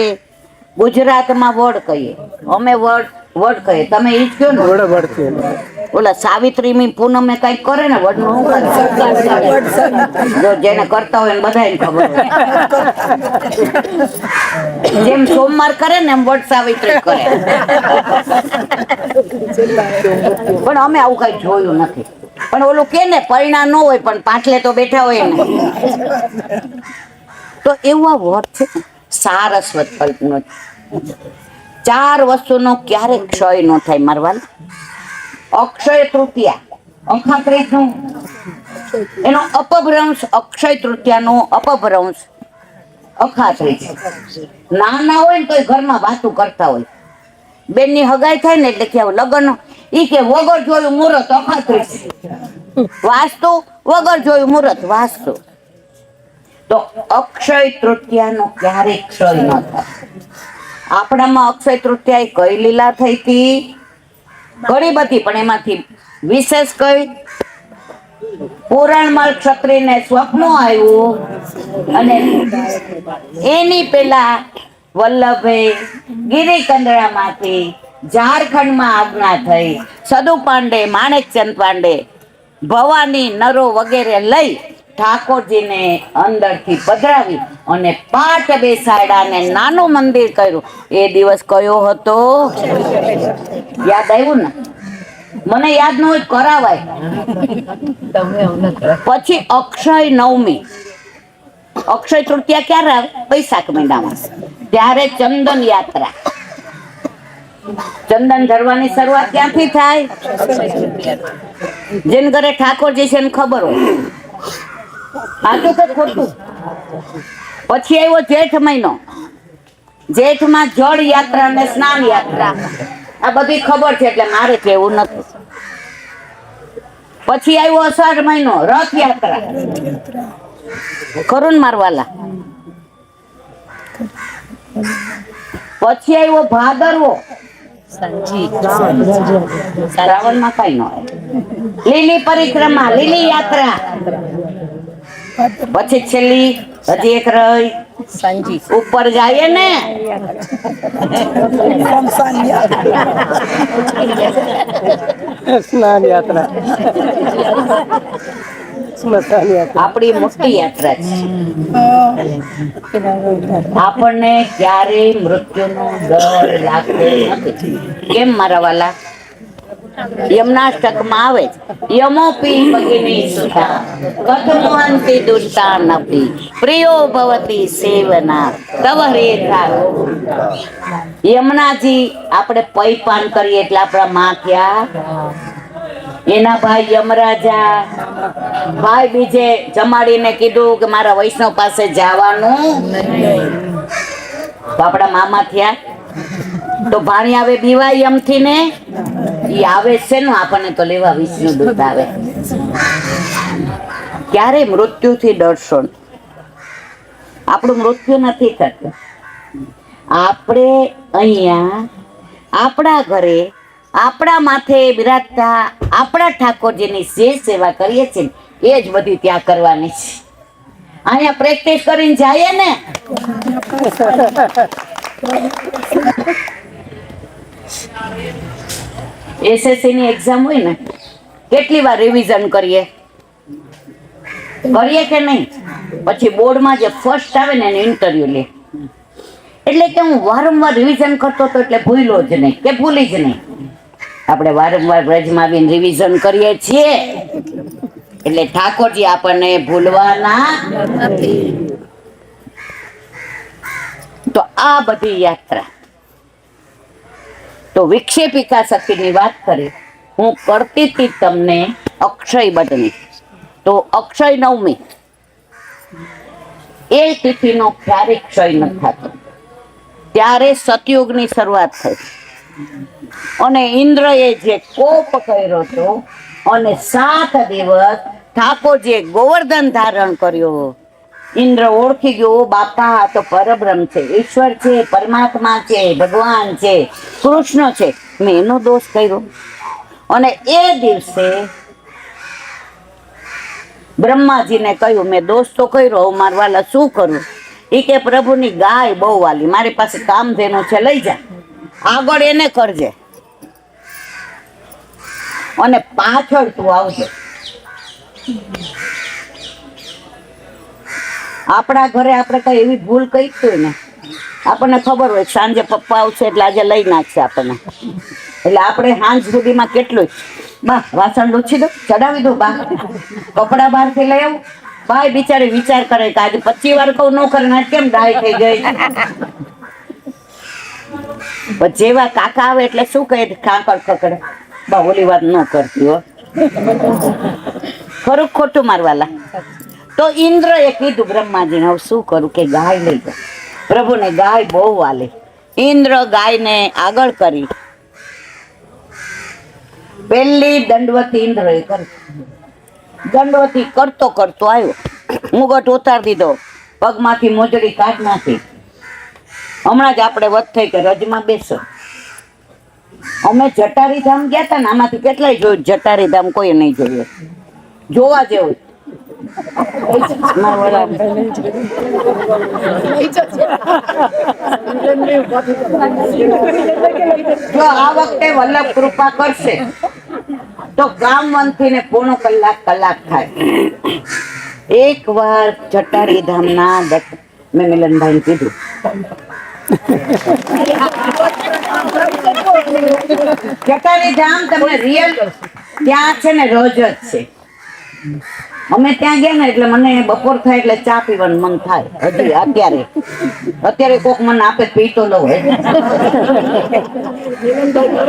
ગુજરાતમાં વડ કહીએ, અમે વડ કહીએ, તમે ઈ જ કહો ને? વડ છે. ઓલા સાવિત્રી પૂનમે કઈક કરે ને વડ નું, જો જેને કરતા હોય ને બધાને ખબર હોય. જેમ સોમવાર કરે ને એમ વડ સાવિત્રી કરે. પણ અમે આવું કઈ જોયું નથી. પણ ઓલું કે ને પરિણામ ન હોય પણ પાછલે તો બેઠા હોય ને. તો એવું આ વડ છે. સારસ્વત કલ્પનો 4 વસ્તુનો ક્યારેક ક્ષય ન થાય મારવાલ. અક્ષય તૃતીયા, અખાત્રીજનું એનો અપભ્રંશ, અક્ષય તૃતીયાનો અપભ્રંશ અખાત્રીજ. નાના હોય ને તો ઘરમાં વાતું કરતા હોય, બેનની હગાઈ થાય ને એટલે કે લગ્ન, ઈ કે વગર જોયું મુહૂર્ત અખાત્રીજ, વાસ્તુ વગર જોયું મુહૂર્ત વાસ્તુ. તો અક્ષય તૃતીયાનો ક્યારેક ક્ષય ન થાય. આપણામાં અક્ષય તૃતીયા કઈ લીલા થઈ હતી? ઘણી બધી, પણ એમાંથી વિશેષ કઈ? પુરાણમાં ક્ષત્રિયને સ્વપ્ન આવ્યું અને એની પેલા વલ્લભે ગિરિકંદરામાંથી ઝારખંડમાં આજ્ઞા થઈ. સદુ પાંડે, માણેકચંદ પાંડે, ભવાની, નરો વગેરે લઈ ઠાકોરજીને અંદરથી પધરાવી અને પાઠ બેસાડ્યા અને નાનું મંદિર કર્યું. એ દિવસ કયો હતો? યાદ આવ્યું ને? મને યાદ ન હોય કરાવાય. પછી અક્ષય નવમી, અક્ષય તૃતીયા ક્યારે આવે? વૈશાખ મહિનામાં. ત્યારે ચંદન યાત્રા, ચંદન ધરવાની શરૂઆત ક્યાંથી થાય? જેને ઘરે ઠાકોરજી છે એને ખબર હોય. સાચું કે ખોટું? પછી આવ્યો જેઠ મહિનો. જેઠમાં જળ યાત્રા અને સ્નાન યાત્રા, આ બધી ખબર છે એટલે મારે કહેવું નથી. પછી આવ્યો અષાઢ મહિનો, રથયાત્રા. ખરું ને મારવાલા? પછી આવ્યો ભાદરવો, શ્રાવણમાં કઈ ન હોય. લીલી પરિક્રમા, લીલી યાત્રા. પછી છેલ્લી હજી એક રહી, ઉપર જાય ને સ્નાન યાત્રા, સ્મશાન યાત્રા. આપણી મોટી યાત્રા છે. આપણને ક્યારેય મૃત્યુનો ડર લાગતો નથી. કેમ મારા વાલા? યમનાષ્ટકમાં આવે છે, યમોપી ભગિની સુતા કથમંતિ દુષ્ટાનપી પ્રિયો ભવતી સેવના તવ રેખા. યમુનાજી આપણે પૈપાન કરીએ એટલે આપણા માં ક્યાં? એના ભાઈ યમરાજા. ભાઈ બીજે જમાડીને કીધું કે મારા વૈષ્ણવ પાસે જવાનું, તો આપણા મામા થયા. તો ભાણી આવે બીવા યમથી ને, ઈ આવે છે ને આપણને તો લેવા વિષ્ણુ દૂત આવે. ક્યારે મૃત્યુથી ડરશો? આપણું મૃત્યુ નથી થતું. આપણે અહીંયા આપણા ઘરે આપણા માથે બિરાજતા આપણા ઠાકોરજીની જે સેવા કરીએ છીએ એ જ બધી ત્યાં કરવાની છે. અહીંયા પ્રેક્ટિસ કરીને જઈએ ને. એસએસસી ની એક્ઝામ હોય ને, કેટલી વાર રિવિઝન કરીએ કે નહીં? પછી બોર્ડમાં જે ફર્સ્ટ આવે ને એને ઇન્ટરવ્યુ લે. એટલે કે હું વારંવાર રિવિઝન કરતો હતો એટલે ભૂલો જ નહીં કે ભૂલી જ નહીં. આપણે વારંવાર બ્રજમાં આવીને રિવિઝન કરીએ છીએ એટલે ઠાકોરજી આપણને ભૂલવાના નથી. તો આ બધી યાત્રા તો વિક્ષેપિકા શક્તિની વાત કરી. હું કરતી હતી તમને અક્ષય બદની. તો અક્ષય નવમી એ તિથિનો ક્યારેય ક્ષય નથી થતો. ત્યારે સતયુગની શરૂઆત થઈ અને ઇન્દ્રએ જે કોપ કર્યો હતો અને 7 દિવસ ઠાકોરજીએ ગોવર્ધન ધારણ કર્યો. ઇન્દ્ર ઓળખી ગયો, બાપા આ તો પરબ્રહ્મ છે, ઈશ્વર છે, પરમાત્મા છે, ભગવાન છે, કૃષ્ણ છે. મેં એનો દોષ કર્યો અને એ દિવસે બ્રહ્માજીને કહ્યું મેં દોષ તો કર્યો, હું મારા વાલા શું કરું? એ કે પ્રભુની ગાય બહુ વાલી, મારી પાસે કામધેનુ છે, લઈ જા, આગળ એને કરજે અને પાછળ તું આવજે. આપણા ઘરે આપણે કઈ એવી ભૂલ કરી હોય ને, આપણને ખબર હોય સાંજે પપ્પા આવશે એટલે આજે લઈ નાખશે આપણને, એટલે આપણે સાંજ સુધીમાં કેટલું બા વાસણ લૂછી દો, ચડાવી દો, બા કપડા બહારથી લઈ આવું. ભાઈ બિચારી વિચાર કરે કે આજે 25 વાર કહું ન કરે ને કેમ ડાય થઈ ગઈ. જેવા કાકા આવે એટલે શું કહે? કાકડ કકડે, બા ઓલી વાત ન કરતી હો. ખરું ખોટું મારવાલા? તો ઇન્દ્રએ કીધું બ્રહ્માજીને હવે શું કરું કે ગાય લઈ જાઓ. પ્રભુને ગાય બહુ વાલી. ઇન્દ્ર ગાયને આગળ કરી પહેલી દંડવતી ઇન્દ્રએ કરી. દંડવતી કરતો કરતો આવ્યો, મુગટ ઉતાર દીધો, પગમાંથી મોજડી કાઢ નાખી. હમણાં જ આપણે વધ થઈ કે રજમાં બેસો. અમે જટારી ધામ ગયા હતા ને, આમાંથી કેટલાય જોયું જટારી ધામ? કોઈ નહીં જોયું. જોવા જેવું. જો આ વખતે વલ્લભ કૃપા કરશે તો ગામ વંથી ને પોણો કલાક થાય. એક વાર જટારી ધામના મેં મિલનભાઈ કીધું જટારી ધામ તમને રિયલ ત્યાં છે ને રોજ જ છે. અમે ત્યાં ગયા ને એટલે મને બપોર થાય એટલે ચા પીવાનું મન થાય. હજી અત્યારે કોક મને આપે પીતો લઉં.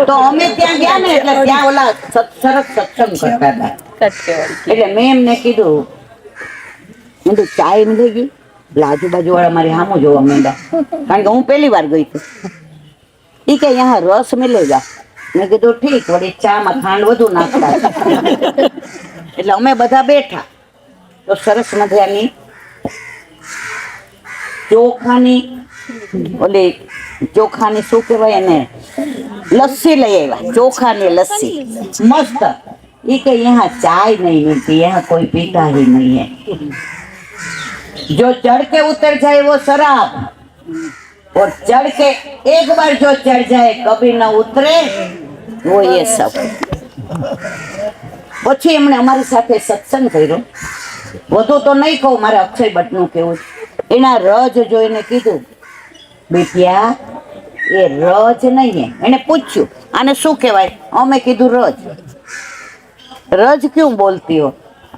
તો અમે ત્યાં ગયા ને એટલે ત્યાં ઓલા સરસ સત્સંગ કરતા હતા. એટલે મેં એમને કીધું ચાય મિલી ગઈ. એટલે આજુબાજુ વાળા મારી સામું જોવા માંડ્યા, કારણ કે હું પહેલી વાર ગઈ હતી. એ કે યહાં રસ મિલેગા. મેં કીધું ઠીક. વળી ચામાં ખાંડ વધુ નાખતા. એટલે અમે બધા બેઠા તો સરસ મજાની ચોખાની શું કહેવાય એને, લસ્સી લઈ આવ્યા. ચોખાની લસ્સી મસ્ત. એ કે યહાં ચાય નહીં મિલતી, યહાં કોઈ પીતા ही नहीं है. जो चढ़ के उतर जाए वो शराब, और चढ़ के एक बार जो चढ़ जाए कभी न उतरे वो ये सब. પછી એમણે અમારી સાથે સત્સંગ કર્યો. વધુ તો નહીં કહું, મારે અક્ષય ભટ્ટનું કેવું. એના રજ જોઈને કીધું બેટિયા એ રજ નહીં. એને પૂછ્યું આને શું કહેવાય? અમે કીધું રજ. રજ ક્યું બોલતી હો?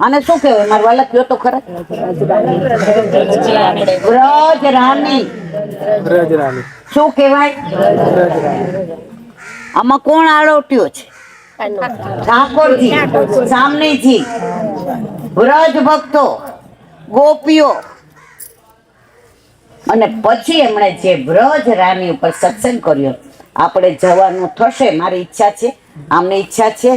આને શું કહેવાય? મારા વાલા કયો તો ખરા. વ્રજ રાની. શું કહેવાય? આમાં કોણ આળોટ્યો છે? ઠાકોરજી, સામનેજી, વ્રજ ભક્તો, ગોપીઓ. અને પછી એમણે જે વ્રજ રાની ઉપર સત્સંગ કર્યો. આપણે જવાનું થશે, મારી ઈચ્છા છે, આમની ઈચ્છા છે,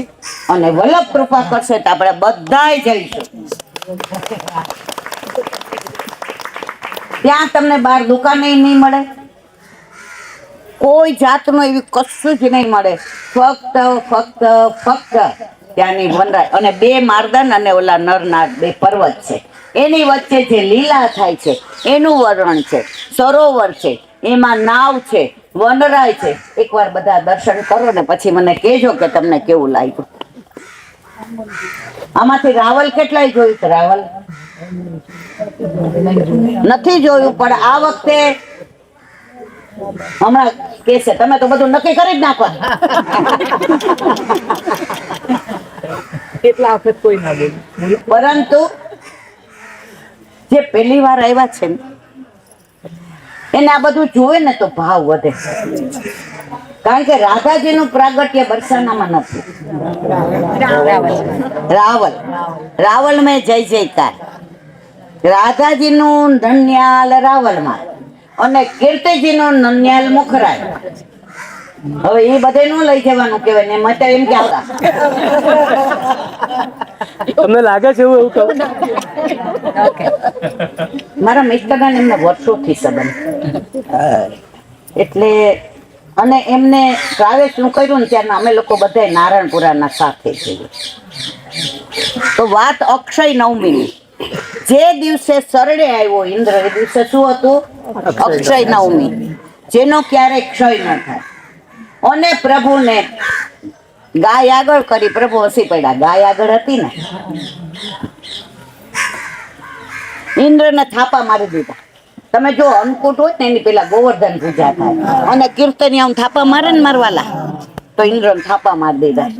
અને વલ્લભ કૃપા કરશે તો આપણે બધાય જઈશું. ત્યાં તમને બહાર દુકાને નહીં મળે, કોઈ જાતનું એવી કશું જ નહીં મળે. ફક્ત ત્યાંની વનરાય અને બે મારદાન અને ઓલા નરનાગ બે પર્વત છે, એની વચ્ચે જે લીલા થાય છે એનું વર્ણન છે, સરોવર છે, એમાં નાવ છે, વનરાય છે. એકવાર બધા દર્શન કરો ને પછી મને કહેજો કે તમને કેવું લાગ્યું. આમાંથી રાવલ કેટલાય જોયું છે? રાવલ નથી જોયું, પણ આ વખતે હમણાં કે છે તમે તો બધું નક્કી કરી જ નાખો. કેટલા વખત કોઈ ના બોલે, પરંતુ જે પહેલી વાર આવ્યા છે ને એને આ બધું જોવે ને તો ભાવ વધે, કારણ કે રાધાજીનું પ્રાગટ્ય બરસાનામાં નથી. રાવલ મેં જય જયકાર, રાધાજીનું નન્યાલ રાવલમાં અને કીર્તિજીનું નન્યાલ મુખરાય. હવે એ બધે નો લઈ જવાનું કહેવાય ને મત એમ કે આવતા તમને લાગે છે એવું કહું? મારા મિત્રના એમને વર્ષોથી સંબંધ એટલે અને એમને ટ્રાવેલ્સ નું કર્યું ને ત્યારે અમે લોકો બધા નારાયણપુરાના સાથે જઈએ. તો વાત અક્ષય નવમીની, જે દિવસે સરડે આવ્યો ઇન્દ્ર એ દિવસે શું હતું? અક્ષય નવમી, જેનો ક્યારેય ક્ષય ન થાય. અને પ્રભુને ગાય આગળ કરી, પ્રભુ હસી પડ્યા. ગાય આગળ હતી ને, ઇન્દ્રને થાપા મારી દીધા. તમે જો અન્નકૂટ હોય ને એની પેલા ગોવર્ધન પૂજા થાય અને કીર્તનિયા થાપા મારે ને મારવાલા, તો ઇન્દ્રને થાપા મારી દીધા.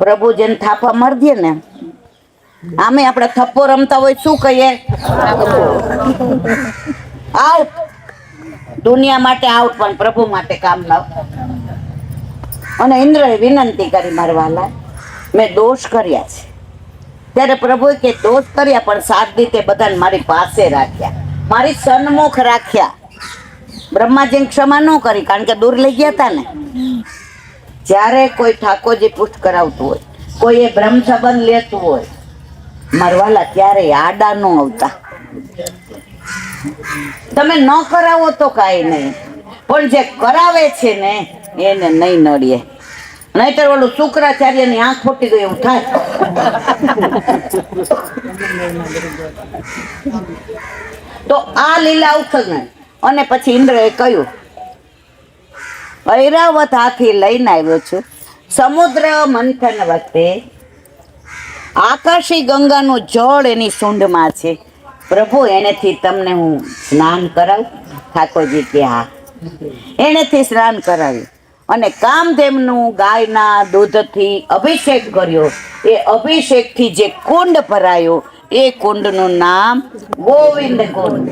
પ્રભુ જેને થાપા મારી દે ને, આમે આપણે થપ્પો રમતા હોય શું કહીએ? આઉટ. દુનિયા માટે આઉટ, પણ પ્રભુ માટે કામ લાવ. અને ઇન્દ્રએ વિનંતી કરી મારવાલા મેં દોષ કર્યા છે. ત્યારે પ્રભુએ કે દોષ કર્યા પણ સાત રીતે બધાને મારી પાસે રાખ્યા, મારી સન્મુખ રાખ્યા. બ્રહ્માજીને ક્ષમા ન કરી કારણ કે દૂર લઈ ગયા હતા ને. જ્યારે કોઈ ઠાકોરજી પુષ્ટ કરાવતું હોય, કોઈ એ બ્રહ્મ સંબંધ લેતું હોય, મારવાલા ક્યારેય આડા ન આવતા. તમે ન કરાવો તો કાંઈ નહીં, પણ જે કરાવે છે ને એને નહીં નડીએ. નહીતર ઓલું શુક્રાચાર્યની આંખ ફૂટી ગઈ એવું થાય. તો આ લીલા ઉથલ અને પછી ઇન્દ્રએ કહ્યું ઐરાવત હાથી લઈને આવ્યો છું. સમુદ્ર મંથન વખતે આકાશી ગંગાનું જળ એની સૂંઢમાં છે. પ્રભુ એનેથી તમને હું સ્નાન કરાવું? ઠાકોરજી કે હા. એનેથી સ્નાન કરાવ્યું અને કામધેમનું ગાયના દૂધથી અભિષેક કર્યો. એ અભિષેકથી જે કુંડ ભરાયો એ કુંડનું નામ ગોવિંદ કુંડ.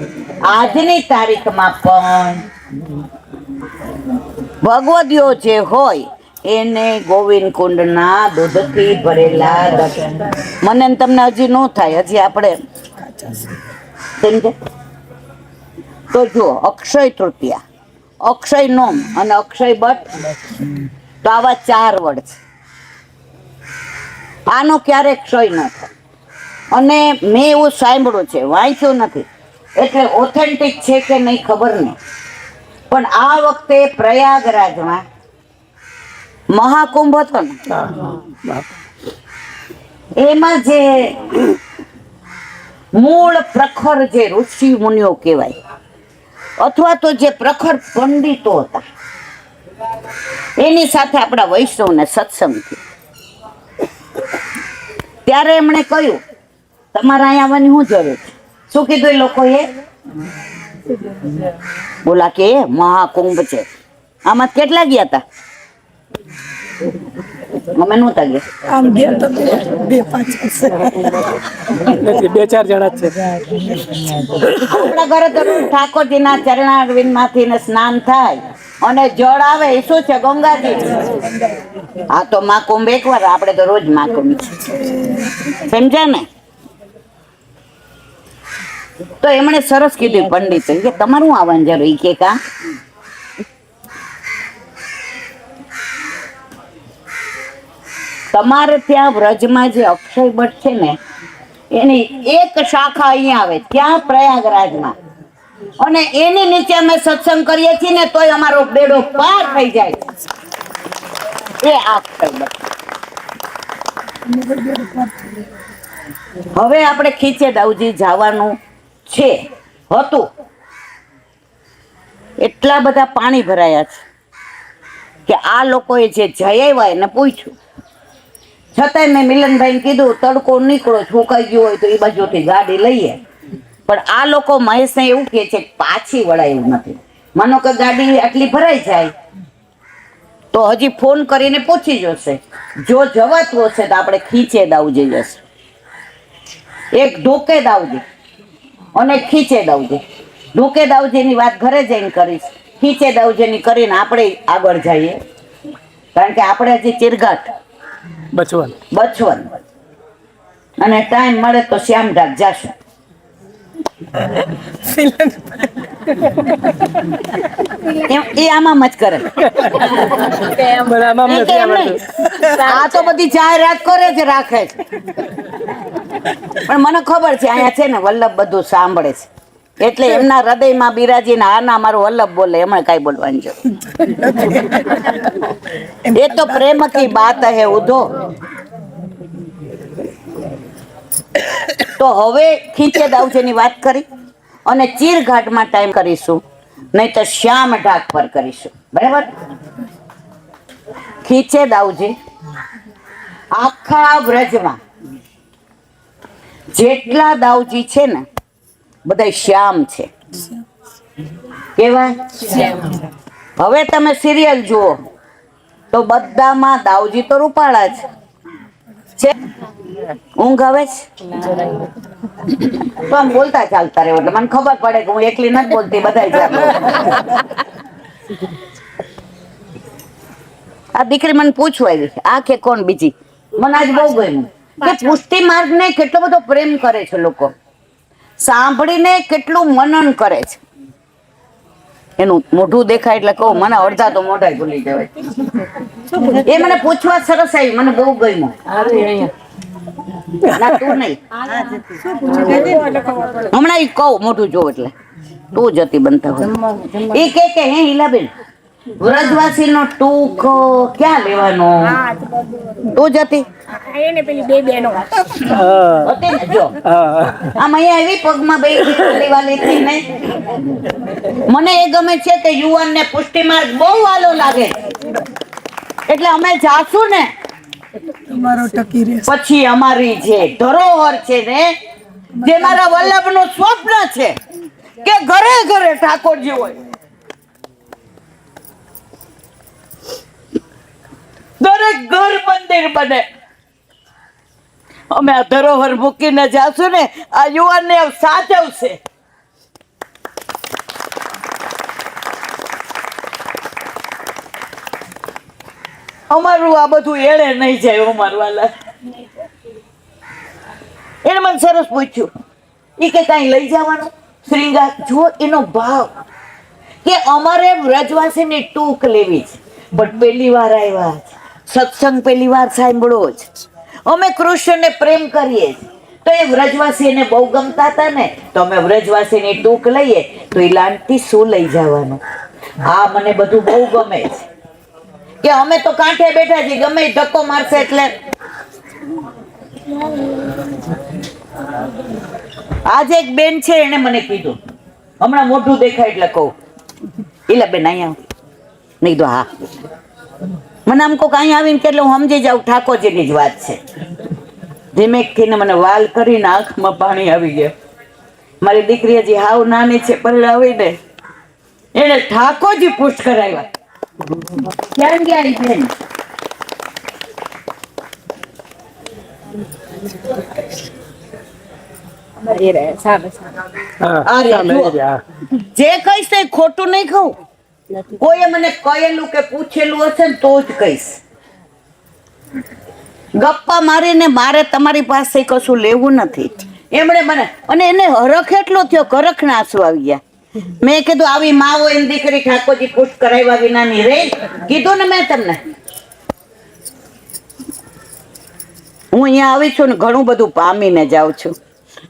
આજની તારીખમાં પણ ભગવદીઓ જે હોય એને ગોવિંદ કુંડના દૂધથી ભરેલા દર્શન. મને ને તમને હજી ન થાય, હજી આપણે સમજે. તો જુઓ, અક્ષય તૃતીયા, અક્ષય નોમ અને અક્ષય બટ, તો આવા 4 વર્ડ છે. આનો ક્યારેક ક્ષય ન થાય. અને મેં એવું સાંભળ્યું છે, વાંચ્યું નથી એટલે ઓથેન્ટિક છે કે નહીં ખબર નહીં, પણ આ વખતે પ્રયાગરાજમાં મહાકુંભ હતો ને, એમાં જે મૂળ પ્રખર જે ઋષિ મુનિઓ કહેવાય અથવા તો જે પ્રખર પંડિતો હતા એની સાથે આપણા વૈષ્ણવને સત્સંગ થયો. ત્યારે એમણે કહ્યું તમારે અહીંયા આવવાની શું જરૂર છે? શું કીધું એ લોકોએ? બોલા કે મહાકુંભ છે. આમાં કેટલા ગયા હતા? અમે નહોતા ગયા. આમ ગયા તો 2-5 2-4 જણા જ છે. આપણા ઘરે તો ઠાકોરજીના ચરણારવિંદ માંથી સ્નાન થાય અને જળ આવે એ શું છે? ગંગાજી. આ તો મહાકુંભ એકવાર, આપણે તો રોજ મહાકુંભ છે. સમજ્યા ને? તો એમણે સરસ કીધું પંડિત કે તમારું આવવાનું જરૂર કે કા તમારે ત્યાં વ્રજમાં જે અક્ષય બટ છે ને એની એક શાખા અહીંયા આવે, ત્યાં પ્રયાગરાજમાં, અને એની નીચે અમે સત્સંગ કરીએ છીએ ને તોય અમારો બેડો પાર થઈ જાય. એ અક્ષય બટ હવે આપણે ખીચે દાઉજી જવાનું છે હતું, એટલા બધા પાણી ભરાયા છે કે આ લોકોએ જે જઈ આવ્યા એને પૂછ્યું, છતાંય મેં મિલનભાઈને કીધું તડકો નીકળો ફૂંકાઈ ગયો હોય તો એ બાજુથી ગાડી લઈએ, પણ આ લોકો મહેશને એવું કહે છે કે પાછી વળાય એવું નથી. માનો કે ગાડી આટલી ભરાઈ જાય તો હજી ફોન કરીને પૂછી જશે, જો જવાતું હશે તો આપણે ખીચે દાઉજી જશે. એક ઢોકે દાઉજી અને ખીચે દાઉજી. ઢોકે દાઉજીની વાત ઘરે જઈને કરીશ, ખીચે દાઉજીની કરીને આપણે આગળ જઈએ, કારણ કે આપણે હજી ચિરઘાટ બચવન અને ટાઈમ મળે તો શ્યામઘાટ જાશું. એ આમાં જ કરે. આ તો બધી જાહેરાત કરે છે, રાખે છે, પણ મને ખબર છે અહીંયા છે ને વલ્લભ બધું સાંભળે છે, એટલે એમના હૃદયમાં બિરાજીને આના મારું વલ્લભ બોલે, એમાં કઈ બોલવાની જરૂર. એ તો પ્રેમ કી બાત હે ઉધો. તો હવે ખીચે દાઉજીની વાત કરી અને ચીરઘાટમાં ટાઈમ કરીશું, નહીં તો શ્યામ ઢાક પર કરીશું. બરાબર? ખીચે દાઉજી આખા વ્રજમાં જેટલા દાઉજી છે ને બધા શ્યામ છે. કેવા? હવે તમે સિરિયલ જુઓ તો બધામાં દાઉજી તો રૂપાળા છે. ઊંઘ આવે છે તો આમ બોલતા ચાલતા રહેવું, એટલે મને ખબર પડે કે હું એકલી નથી બોલતી, બધા. આ દીકરી મને પૂછવા આવી આ કે કોણ બીજી, મને આજ બહુ ગમ્યું કે પુષ્ટિ માર્ગ ને કેટલો બધો પ્રેમ કરે છે લોકો, સાંભળીને કેટલું મનન કરે છે. એનું મોઢું દેખાય એટલે કહું મને અડધા તો મોઢા ભૂલી જવાય. એ મને પૂછવા સરસ આવી, મને બહુ ગમ્યું. ના તું નહીં, હમણાં ઈ કહું મોઢું જો એટલે તું જતી બનતા હોય. એ કે હે હિલાબેન વ્રજવાસી નો ટૂંક ક્યાં લેવાનો? તું જતી એને પેલી બે બહેનો હતી ને, જો આમ અહીંયા આવી પગમાં બે વાલી ને. મને એ ગમે છે કે યુવાન ને પુષ્ટિ માર્ગ બહુ વાલો લાગે, એટલે અમે જાશું ને પછી અમારી જે ધરોહર છે ને, જે મારા વલ્લભ નું સ્વપ્ન છે કે ઘરે ઘરે ઠાકોરજી હોય, દરેક ઘર મંદિર બને. અમે આ ધરોહર મૂકીને જાશું ને, આ યુવાન ને સાચવશે. અમારું આ બધું એળે નહીં જાય. અમારું વાલા એને મને સરસ પૂછ્યું, એ કે કઈ લઈ જવાનું શ્રીંગાર? જો એનો ભાવ કે અમારે વ્રજવાસીની ટૂંક લેવી છે, પણ પહેલી વાર આવ્યા છે, સત્સંગ પહેલી વાર સાંભળો જ, અમે કૃષ્ણને પ્રેમ કરીએ તો એ વ્રજવાસી એને બહુ ગમતા હતા ને, તો અમે વ્રજવાસીની ટૂંક લઈએ તો એ લાંટી શું લઈ જવાનું? આ મને બધું બહુ ગમે છે કે અમે તો કાંઠે બેઠા છીએ, ગમે ધક્કો મારશે એટલે. આજે એક બેન છે એને મને કીધું, હમણાં મોઢું દેખાય એટલે કહું, એટલે બેન અહીંયા નહીં તો હા, મને આમ કોક અહીંયા આવીને એટલે હું સમજી જાઉં ઠાકોરજીની જ વાત છે. ધીમેકથી મને વાલ કરીને આંખમાં પાણી આવી ગયા. મારી દીકરી હજી હાવ નાની છે, પરણાવી ને એને ઠાકોરજી પુષ્ટ કરાવ્યા. ક્યાં ગયા બેન? જે કહીશ તે ખોટું નહીં કહું. કોઈએ મને કહેલું કે પૂછેલું હશે ને તો જ કહીશ. ગપ્પા મારીને મારે તમારી પાસે કશું લેવું નથી. એમણે મને અને એને હરખ એટલો થયો, કરખના આંસુ આવી ગયા. મેં કીધું આવી માં હોય એની દીકરી ઠાકોરજી પુષ્ટ કરાવ્યા વિનાની રે. કીધું ને મેં તમને, હું અહીંયા આવી છું ને ઘણું બધું પામીને જાઉં છું.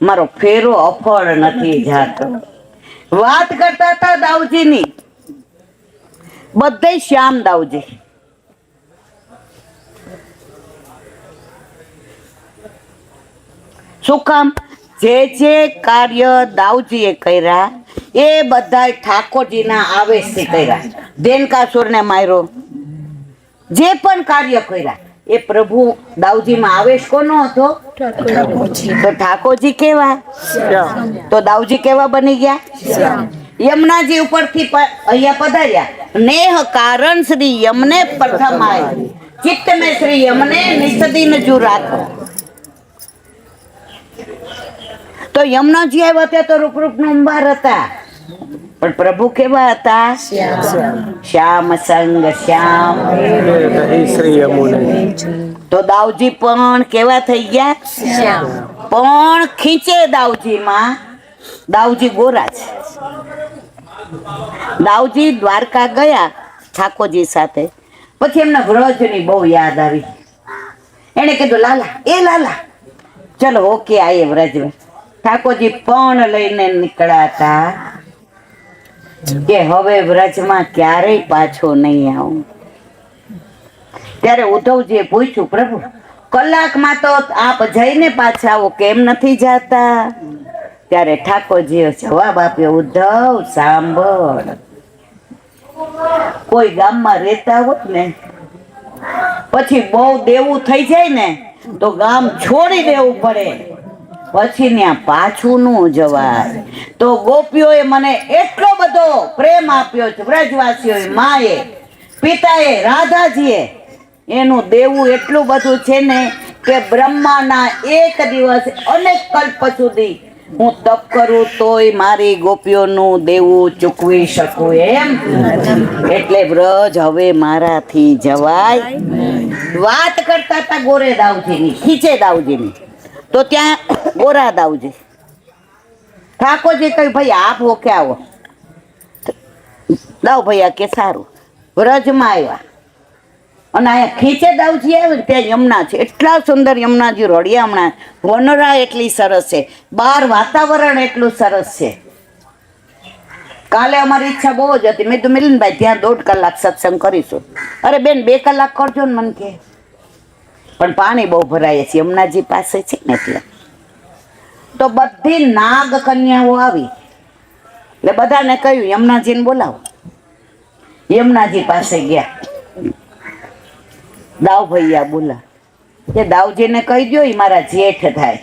મારો ફેરો અફળ નથી જાતો. વાત કરતા હતા દાઉજીની, બધે શ્યામ દાઉજી. શું કામ? જે જે કાર્ય દાઉજીએ કર્યા એ બધા ઠાકોરજીના આવેશથી કર્યા. દેનકાસુરને માર્યો, જે પણ કાર્ય કર્યા એ પ્રભુ દાઉજીમાં આવેશ કોનો હતો? તો ઠાકોરજી કેવા? તો દાઉજી કેવા બની ગયા? યમુનાજી ઉપરથી અહીંયા પધાર્યા. નેહ કારણ શ્રી યમને પ્રથમાય, ચિત્ત મેં શ્રી યમને નિસ્દિન જુ રાખો. તો યમુનાજી આવ્યા ત્યાં તો રૂપ નું અંબાર હતા, પણ પ્રભુ કેવા હતા? શ્યામ સંગ શ્યામ. તો દાઉજી પણ કેવા થઈ ગયા? પણ ખીચે દાઉજીમાં દાઉજી ગોરા છે. દાઉજી દ્વારકા ગયા ઠાકોરજી સાથે, પછી એમના વ્રજની બહુ યાદ આવી. એને કીધું લાલા, એ લાલા ચલો ઓકે આયે વ્રજ में. ઠાકોરજી પણ લઈને નીકળ્યા હતા કે હવે વ્રજમાં ક્યારેય પાછો નહીં આવું. ત્યારે ઉદ્ધવજીએ પૂછ્યું, પ્રભુ કલાકમાં તો આપ જઈને પાછા આવો, કેમ નથી જાતા? ત્યારે ઠાકોરજીએ જવાબ આપ્યો, ઉદ્ધવ સાંભળ, કોઈ ગામમાં રહેતા હોત ને પછી બહુ દેવું થઈ જાય ને તો ગામ છોડી દેવું પડે, પછી ત્યાં પાછું નું જવાય. તો ગોપીઓએ મને એટલો બધો પ્રેમ આપ્યો છે, વ્રજવાસીઓએ, માએ, પિતાએ, રાધાજીએ, એનું દેવું એટલું બધું છે ને કે બ્રહ્માના એક દિવસ અનેક કલ્પ સુધી હું તપ કરું તોય મારી ગોપીઓનું દેવું ચૂકવી શકું એમ. એટલે વ્રજ હવે મારાથી જવાય. વાત કરતા હતા ગોરે દાઉજીની, ખીચે દાઉજીની, તો ત્યાં ગોરા દાઉજી. ઠાકોરજી કહ્યું, ભાઈ આપ હો કે આવો? દાઉ ભૈયા કે સારું. વ્રજમાં આવ્યા અને અહીંયા ખીચે દાઉજી આવે ને ત્યાં યમુના છે. એટલા સુંદર યમુનાજી રડ્યા હમણાં. વનરા એટલી સરસ છે, બહાર વાતાવરણ એટલું સરસ છે. કાલે અમારી ઈચ્છા બહુ જ હતી, મેં તો મિલનભાઈ ત્યાં 1.5 કલાક સત્સંગ કરીશું. અરે બેન 2 કલાક કરજો ને મને કે, પણ પાણી બહુ ભરાય છે યમુનાજી પાસે છે ને એટલે. તો બધી નાગ કન્યાઓ આવી એટલે બધાને કહ્યું યમુનાજીને બોલાવો. યમુનાજી પાસે ગયા. દાવ ભૈયા બોલા કે દાવજીને કહી દો એ મારા જેઠ થાય.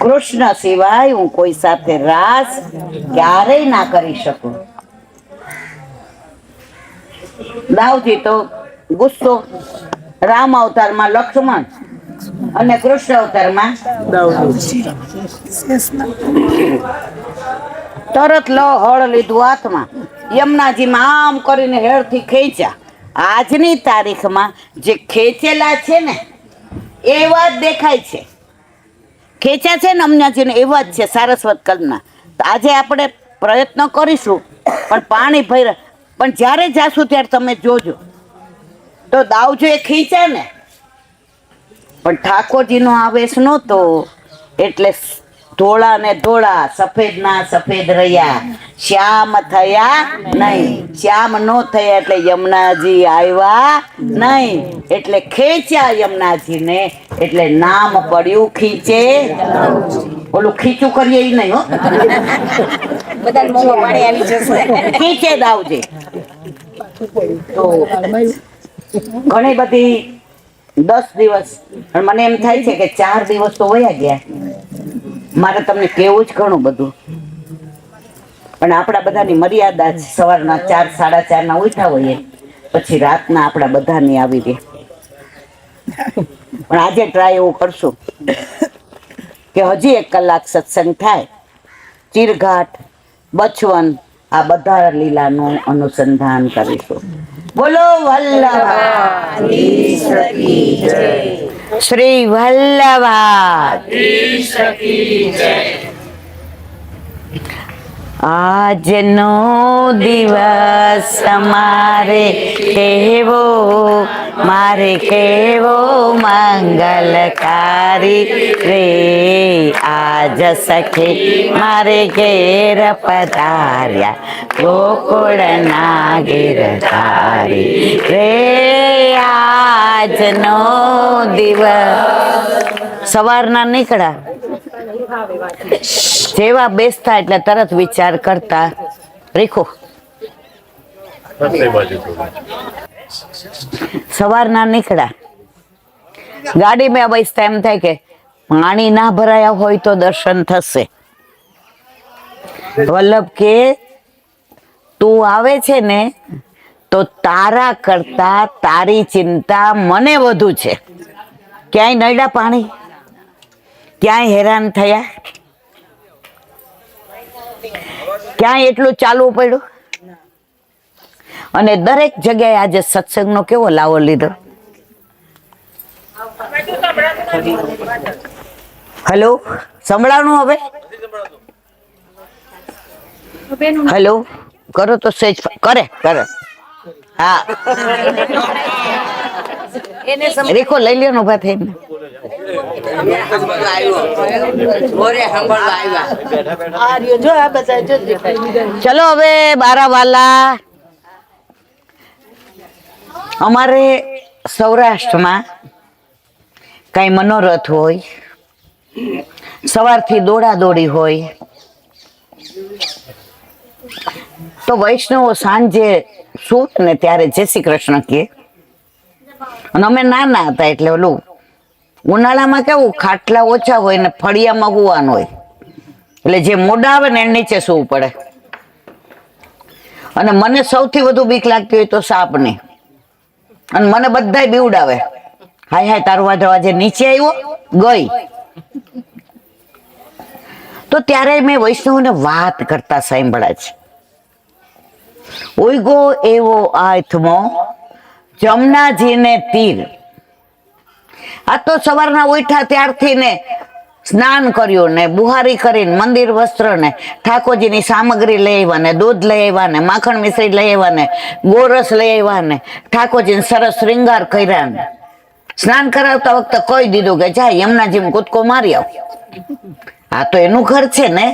કૃષ્ણ સિવાય હું કોઈ સાથે રાસ ક્યારેય ના કરી શકું. દાવજી તો ગુસ્સો, રામ અવતારમાં લક્ષ્મણ અને કૃષ્ણ અવતારમાં તરત હળ લીધું હાથમાં. યમુનાજીમાં આમ કરીને હેળથી ખેંચ્યા. આજની તારીખમાં જે ખેંચેલા છે ને એવા જ દેખાય છે. ખેંચ્યા છે ને યમુનાજીને એવા જ છે સારસ્વત કલ્પના. આજે આપણે પ્રયત્ન કરીશું પણ પાણી ભર્યા, પણ જ્યારે જાશું ત્યારે તમે જોજો. તો દાઉજીએ ખીચ્યા ને પણ ઠાકોરજીનો આવેશ નહોતો એટલે ધોળા ને ધોળા, સફેદ ના સફેદ રહ્યા, શ્યામ થયા નહીં. શ્યામ નો થયા એટલે યમુનાજી આવ્યા નહીં. એટલે ખેંચ્યા યમુનાજીને એટલે નામ પડ્યું ખીચે. ઓલું ખીચું કરીએ એ નહીં હો, બધા મોંમાં પાણી આવી જશે. ખીચે દાવજે. તો ઘણી બધી 10 દિવસ, મને એમ થાય છે કે 4 દિવસ તો વયા ગયા. મારે તમને કેવું જ ઘણું બધું, પણ આપણા બધાની મર્યાદા છે. સવારના 4, 4:30 ના ઉઠ્યા હોઈએ પછી રાતના આપણા બધાની આવી રહે. પણ આજે ટ્રાય એવું કરશું કે હજી 1 કલાક સત્સંગ થાય. ચીરઘાટ, બચવન, આ બધા લીલાનું અનુસંધાન કરીશું. બોલો વલ્લભા શ્રી વલ્લભા. આજનો દિવસ મારે કેવો મંગલકારી રે. આજ સખી મારે ઘેર પધાર્યા ગોકુળના ગિરધારી રે આજનો દિવસ સવારના નીકળ્યા જેવા બેસતા એટલે તરત વિચાર કરતા રીખો સવારના નીકળ્યા ગાડીમાં બેસતા એમ થાય કે પાણી ના ભરાયા હોય તો દર્શન થશે. વલ્લભ કે તું આવે છે ને તો તારા કરતા તારી ચિંતા મને વધુ છે. ક્યાંય નડ્યા પાણી, ક્યાંય હેરાન થયા, ક્યાંય એટલું ચાલવું પડ્યું? અને દરેક જગ્યાએ આજે સત્સંગનો કેવો લાવો લીધો. હેલો, સંભળાણું હવે? હેલો કરો તો સેજ કરે કરે. હા રેખો લઈ લ્યો ને ઉભા થઈને. ચલો હવે બારાવાલા, અમારે સૌરાષ્ટ્રમાં કઈ મનોરથ હોય, સવારથી દોડા દોડી હોય તો વૈષ્ણવો સાંજે સૂત ને ત્યારે જય શ્રી કૃષ્ણ કહે. અને અમે નાના હતા એટલે ઓલું ઉનાળામાં કેવું ખાટલા ઓછા હોય ને ફળિયામાં હોવાનું હોય એટલે જે મોઢા આવે ને એ નીચે સૂવું પડે. અને મને સૌથી વધુ બીક લાગતી હોય તો સાપની. અને મને બધાય બીવડાવે, હાય હાય તારો વાંધો આજે નીચે આવ્યો ગઈ. તો ત્યારે મેં વૈષ્ણવને વાત કરતા સાંભળ્યા છે. ઉઈગો એવો આથમો જમનાજીને તીર. આ તો સવારના ઉઠ્યા ત્યારથી ને સ્નાન કર્યું ને બુહારી કરીને મંદિર વસ્ત્ર ને ઠાકોરજીની સામગ્રી લઈ આવ્યા ને દૂધ લઈ આવ્યા ને માખણ મિશ્રી લઈ આવ્યા ને ગોરસ લઈ આવ્યા ને ઠાકોરજીને સરસ શ્રૃંગાર કર્યા ને સ્નાન કરાવતા વખતે કહી દીધું કે જાય યમુના જેમ કૂદકો મારી આવ. આ તો એનું ઘર છે ને.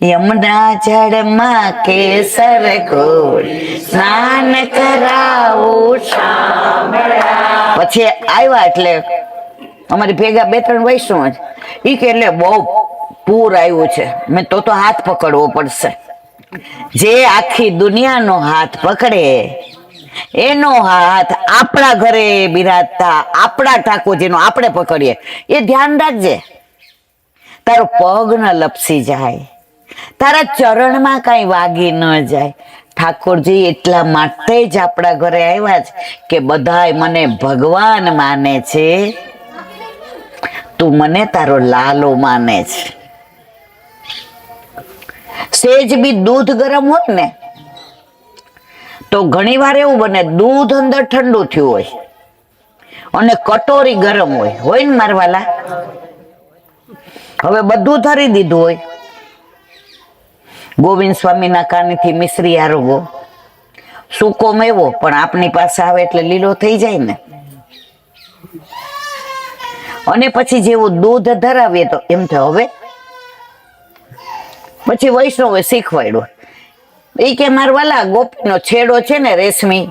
યમુના જળમાં કેસર ગોળ સ્નાન કરાવું. પછી આવ્યા એટલે અમારી ભેગા 2-3 વૈષ્ણવ જ ઈ કે એટલે બહુ પૂર આવ્યું છે. મેં તો હાથ પકડવો પડશે. જે આખી દુનિયાનો હાથ પકડે એનો હાથ આપણા ઘરે બિરાજતા આપણા ઠાકોરજીનો આપણે પકડીએ એ ધ્યાન રાખજે. તારો પગ ન લપસી જાય, તારા ચરણમાં કઈ વાગી ન જાય. ઠાકોરજી એટલા માટે જ આપણા ઘરે આવ્યા છે કે બધાય મને ભગવાન માને છે, તું મને તારો લાલો માને છે. સેજ બી દૂધ ગરમ હોય ને તો ઘણી વાર એવું બને દૂધ અંદર ઠંડુ થયું હોય અને કટોરી ગરમ હોય ને મારવાલા. હવે બધું ધરી દીધું હોય. ગોવિંદ સ્વામીના કાનેથી મિશ્રી આરોગો સૂકો મેવો પણ આપણી પાસે આવે એટલે લીલો થઈ જાય ને. અને પછી જેવું દૂધ ધરાવીએ તો એમ થાય હવે. પછી વૈષ્ણવે શીખવાડ્યું એ કે મારવાલા ગોપીનો છેડો છે ને રેશમી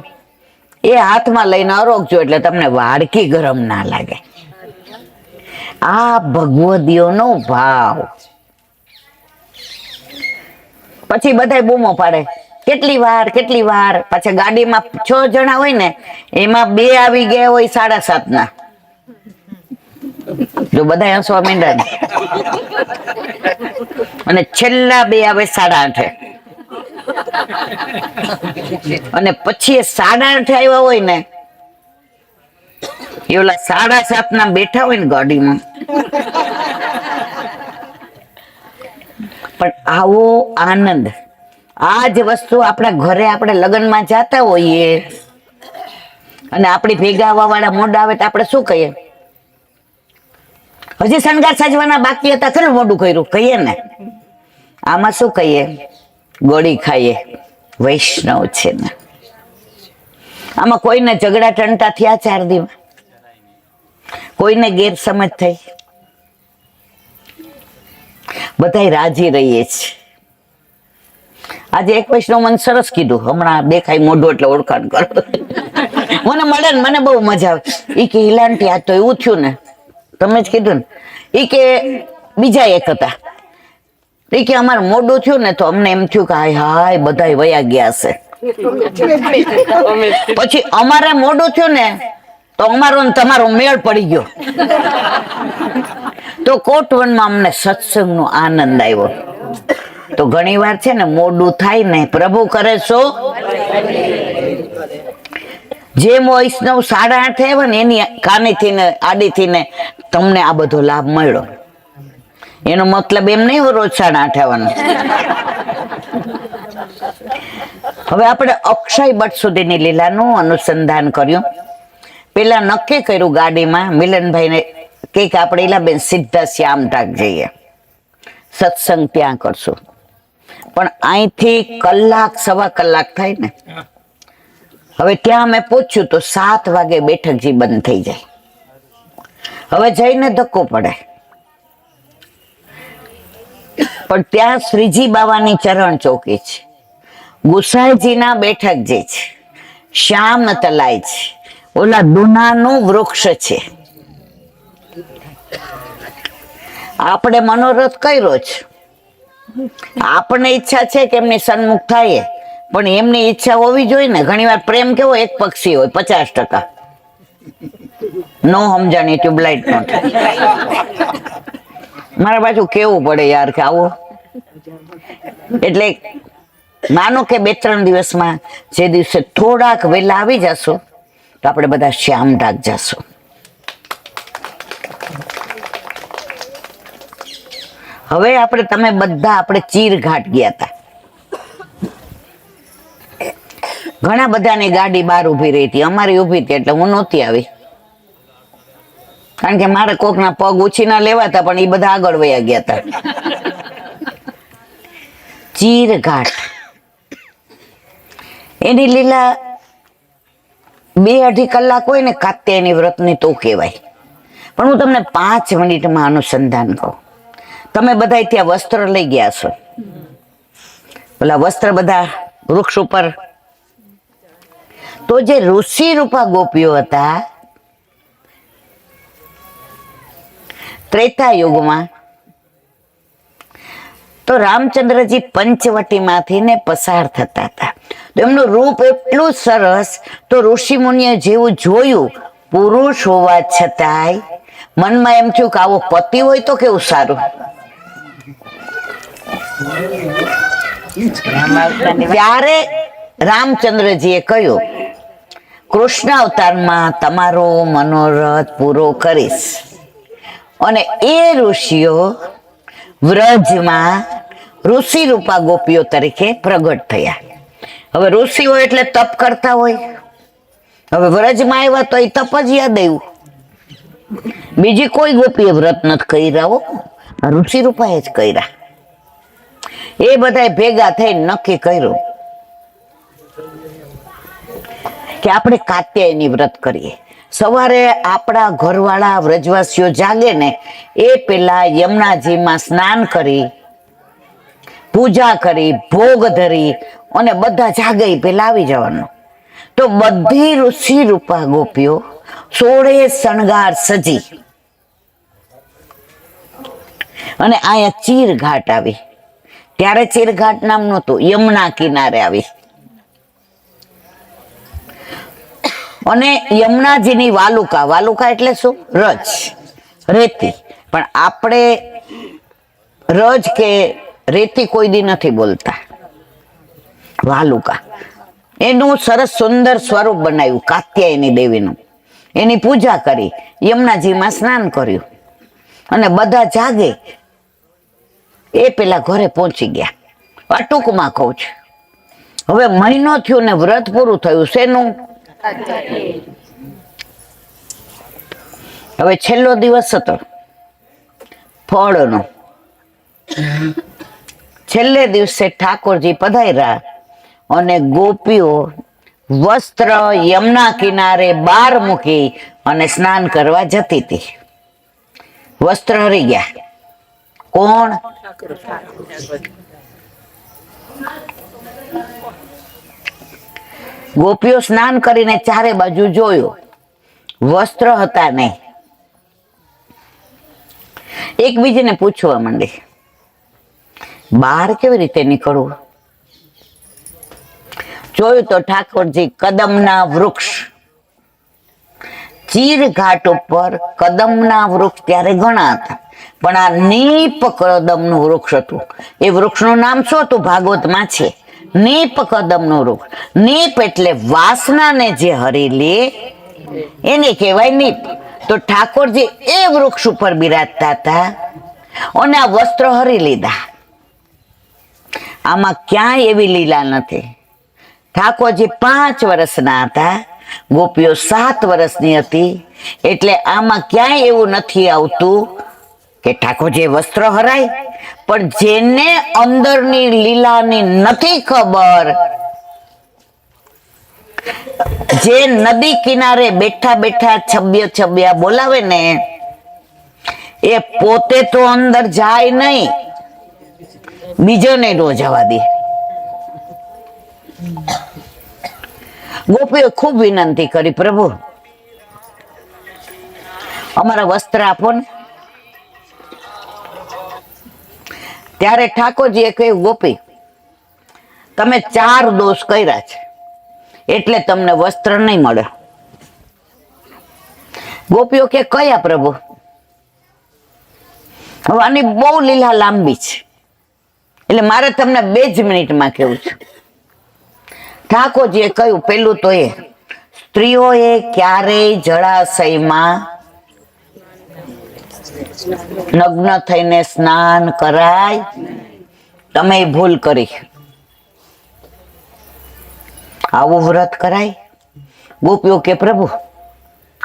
એ હાથમાં લઈને અરોગજો એટલે તમને વાડકી ગરમ ના લાગે. આ ભગવદીઓનો ભાવ. પછી બધાય બૂમો પાડે કેટલી વાર. પાછા ગાડીમાં 6 જણા હોય ને એમાં 2 આવી ગયા હોય 7:30 જો બધા હસવા માંડ્યા ને. અને છેલ્લા 2 આવે 8:30 અને પછી 8:30 આવ્યા હોય ને એ ઓલા 7:30 બેઠા હોય ને ગાડીમાં. પણ આવો આનંદ આ જ વસ્તુ આપણા ઘરે આપણે લગ્નમાં જાતા હોઈએ અને આપણી ભેગા આવવા વાળા મોઢા આવે તો આપણે શું કહીએ? હજી શણગાર સજવાના બાકી હતા કેટલું મોઢું કર્યું કહીએ ને. આમાં શું કહીએ? ગોળી ખાઈએ. વૈષ્ણવ છે ને. આમાં કોઈને ઝઘડા ટંટા થયા 4 દિવસ, કોઈને ગેરસમજ થઈ, બધાય રાજી રહીએ છીએ. આજે એક વૈષ્ણવ મને સરસ કીધું, હમણાં દેખાય મોઢું એટલે ઓળખાણ કરો. મને મળે ને મને બહુ મજા આવે. ઈ કે હિલાંટી આ તો એવું થયું ને, તમે જ કીધું ને. ઈ કે બીજા એક હતા, ઈ કે અમારે મોડું થયું ને તો અમને એમ થયું કે હાય હાય બધાય વયા ગયા હશે. પછી અમારે મોડું થયું ને તો અમારો ને તમારો મેળ પડી ગયો. તો કોટવનમાં અમને સત્સંગનો આનંદ આવ્યો. તો ઘણી વાર છે ને મોડું થાય ને, પ્રભુ કરે છો. જેમ વૈષ્ણવ 8:30 આવ્યા ને એની કાનેથી ને આડીથી ને તમને આ બધો લાભ મળ્યો. એનો મતલબ એમ નહીં રોજ 8:30 આવવાનું. હવે આપણે અક્ષય બટ સુધીની લીલાનું અનુસંધાન કર્યું. પેલા નક્કી કર્યું ગાડીમાં મિલનભાઈને કે આપણે ઈલાબેન સીધા શ્યામટાક જઈએ, સત્સંગ ત્યાં કરશું. પણ અહીંથી 1-1.25 કલાક થાય ને. હવે ત્યાં અમે પૂછ્યું તો 7 વાગે બેઠકજી બંધ થઈ જાય. હવે જઈને ધક્કો પડે. પણ ત્યાં શ્રીજી બાવાની ચરણ ચોકી છે, ગુસાઈજીના બેઠકજી છે, શ્યામ તલાય છે, ઓલા દુનાનું વૃક્ષ છે. આપણે મનોરથ કર્યો છે. આપણને ઈચ્છા છે કે એમની સન્મુખ થાય, પણ એમની ઈચ્છા હોવી જોઈએ ને. ઘણી વાર પ્રેમ કેવો એક પક્ષી હોય 50%. નો સમજાણી ટ્યુબલાઇટ નો થાય. મારા બાજુ કેવું પડે યાર કે આવો. એટલે માનો કે 2-3 દિવસમાં જે દિવસે થોડાક વહેલા આવી જશો તો આપણે બધા શ્યામટાક જશું. હવે તમે બધા આપણે ચીરઘાટ ગયા હતા. ઘણા બધાની ગાડી બહાર ઉભી રહી હતી, અમારી ઉભી હતી એટલે હું નહોતી આવી. કારણ કે મારે કોકના પગ ઉછીના લેવાતા, પણ એ બધા આગળ વયા ગયા હતા. ચીરઘાટ એની લીલા 2-2.5 કલાક હોય ને કાત્યાયની વ્રતની તો કહેવાય. પણ હું તમને 5 મિનિટમાં અનુસંધાન કહું. તમે બધા ત્યાં વસ્ત્ર લઈ ગયા છો, પેલા વસ્ત્ર બધા વૃક્ષ ઉપર. તો જે ઋષિ રૂપા ગોપીઓ હતા ત્રેતા યુગમાં, તો રામચંદ્રજી પંચવટીમાંથી ને પસાર થતા હતા. તો એમનું રૂપ એટલું સરસ, તો ઋષિ મુનિએ જેવું જોયું, પુરુષ હોવા છતાંય મનમાં એમ થયું કે આવો પતિ હોય તો કેવું સારું. ત્યારે રામચંદ્રજીએ કહ્યું, કૃષ્ણ અવતારમાં તમારો મનોરથ પૂરો કરીશ. અને એ ઋષિઓ વ્રજમાં ઋષિ રૂપા ગોપીઓ તરીકે પ્રગટ થયા. હવે ઋષિઓ એટલે તપ કરતા હોય. હવે વ્રજમાં આવ્યા તો એ તપ જ યાદ આવ્યું. બીજી કોઈ ગોપીએ વ્રત નથી કર્યા હો, ઋષિ રૂપાએ જ કર્યા. એ બધા ભેગા થઈને નક્કી કર્યું કે આપણે કાત્યાયની વ્રત કરીએ. સવારે આપણા ઘરવાળા વ્રજવાસીઓ જાગે ને એ પેલા યમુનાજીમાં સ્નાન કરી, પૂજા કરી, ભોગ ધરી અને બધા જાગે પેલા આવી જવાનું. તો બધી ઋષિ રૂપા ગોપીઓ 16 શણગાર સજી અને અહીંયા ચીરઘાટ આવી. ત્યારે ચીરઘાટ નામ નહોતું, યમુના કિનારે આવી. અને યમુનાજીની વાલુકા, વાલુકા એટલે શું? રજ, રેતી. પણ આપણે રજ કે રેતી કોઈ દી નથી બોલતા, વાલુકા. એનું સરસ સુંદર સ્વરૂપ બનાવ્યું કાત્યાયની દેવીનું. એની પૂજા કરી, યમુનાજીમાં સ્નાન કર્યું અને બધા જાગે એ પેલા ઘરે પહોંચી ગયા. આ ટૂંકમાં કહું છું. હવે મહિનો થયો ને વ્રત પૂરું થયું. શેનું? હવે છેલ્લો દિવસ હતો ફળનો. છેલ્લે દિવસે ઠાકોરજી પધાર્યા અને ગોપીઓ વસ્ત્ર યમુના કિનારે બહાર મૂકી અને સ્નાન કરવા જતી હતી. વસ્ત્ર હરી ગયા. કોણ? ગોપીઓ સ્નાન કરીને ચારે બાજુ જોયું, વસ્ત્ર હતા નહીં. એકબીજાને પૂછવા માંડી, બહાર કેવી રીતે નીકળવું? જોયું તો ઠાકોરજી કદમના વૃક્ષ, ચીર ઘાટ ઉપર કદમના વૃક્ષ ત્યારે ઘણા હતા, પણ આ નીપ કદમનું વૃક્ષ હતું. એ વૃક્ષનું નામ શું હતું? ભાગવતમાં છે, નીપ કદમનું વૃક્ષ. નીપ એટલે વાસનાને જે હરી લે એને કહેવાય નીપ. તો ઠાકોરજી એ વૃક્ષ ઉપર બિરાજતા હતા અને આ વસ્ત્ર હરી લીધા. આમાં ક્યાંય એવી લીલા નથી. ઠાકોરજી 5 વર્ષના હતા, ગોપીઓ 7 વર્ષની હતી, એટલે આમાં ક્યાંય એવું નથી આવતું કે ઠાકોરજી વસ્ત્ર હરાય. પણ જેને અંદરની લીલાની નથી ખબર, જે નદી કિનારે બેઠા બેઠા છબ્યા છબ્યા બોલાવે ને, એ પોતે તો અંદર જાય નહીં, બીજોને નો જવા દે. ગોપીએ ખૂબ વિનંતી કરી, પ્રભુ અમારા વસ્ત્ર આપો ને. ત્યારે ઠાકોરજીએ કહ્યું, ગોપી તમે 4 દોષ કર્યા છે એટલે તમને વસ્ત્ર નહીં મળે. ગોપીઓ કે કયા પ્રભુ? હવે આની બહુ લીલા લાંબી છે, એટલે મારે તમને 2 જ મિનિટમાં કેવું છે. ઠાકોરજીએ કહ્યું, પેલું તો એ સ્ત્રીઓએ ક્યારેય જળાશયમાં નગ્ન થઈને સ્નાન કરાય, તમે ભૂલ કરી. આવું વ્રત કરાય? ગોપીઓ કે પ્રભુ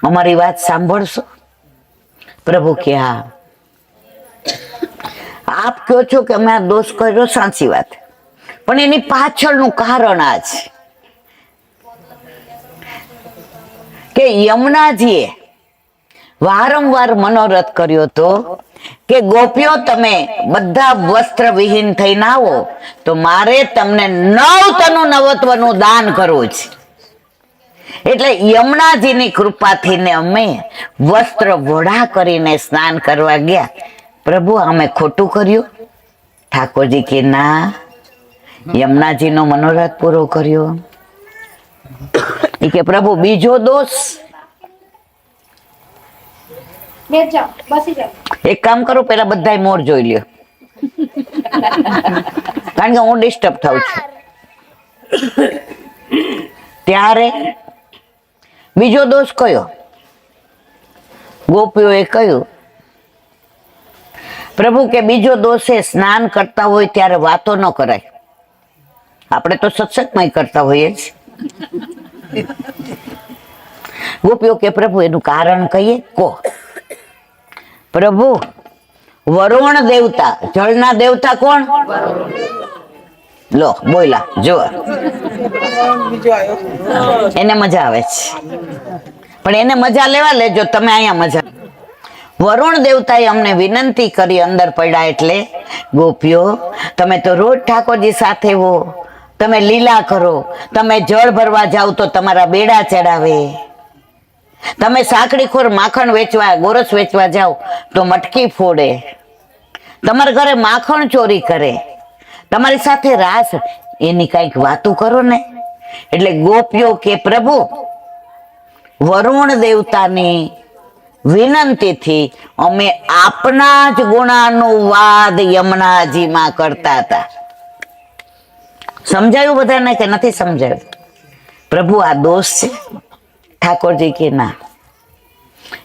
અમારી વાત સાંભળશો? પ્રભુ કે હા. આપ કહો છો કે અમે આ દોષ કર્યો, સાચી વાત, પણ એની પાછળનું કારણ આ છે કે યમુનાજીએ વારંવાર મનોરથ કર્યો હતો કે ગોપીઓ તમે બધા વસ્ત્ર વિહીન થઈને આવો તો મારે તમને 9 તનું નવત્વનું દાન કરવું છે. એટલે યમુનાજીની કૃપાથી ને અમે વસ્ત્ર વોઢા કરીને સ્નાન કરવા ગયા. પ્રભુ અમે ખોટું કર્યું? ઠાકોરજી કે ના, યમુનાજીનો મનોરથ પૂરો કર્યો. એ કે પ્રભુ બીજો દોષ? એક કામ કરો, પેલા બધા મોર જોઈ લ્યો, કારણ કે હું ડિસ્ટર્બ થાઉં છું. ત્યારે બીજો દોષ કયો? ગોપીઓએ કહ્યું, પ્રભુ કે બીજો દોષ એ સ્નાન કરતા હોય ત્યારે વાતો ન કરાય. આપણે તો સત્સંગમાં કરતા હોઈએ જ. ગોપીઓ કે પ્રભુ એનું કારણ કહીએ? કો. પ્રભુ વરુણ દેવતા, જળના દેવતા કોણ? લો બોલા જો, એને મજા આવે છે, પણ એને મજા લેવા લેજો, તમે અહીંયા મજા. વરુણ દેવતાએ અમને વિનંતી કરી અંદર પડ્યા. એટલે ગોપીઓ તમે તો રોજ ઠાકોરજી સાથે હો, તમે લીલા કરો, તમે જળ ભરવા જાઓ તો તમારા બેડા ચડાવે, તમે સાંકડીખોર માખણ વેચવા, ગોરસ વેચવા જાઓ તો મટકી ફોડે, તમારા ઘરે માખણ ચોરી કરે, તમારી સાથે રાસ, એની કઈક વાતો કરો ને. એટલે ગોપીઓ કે પ્રભુ વરુણ દેવતાની વિનંતીથી અમે આપના જ ગુણાનુવાદ યમુનાજીમાં કરતા હતા. સમજાયું બધાને કે નથી સમજાયું? પ્રભુ આ દોષ છે? ઠાકોરજી કે ના.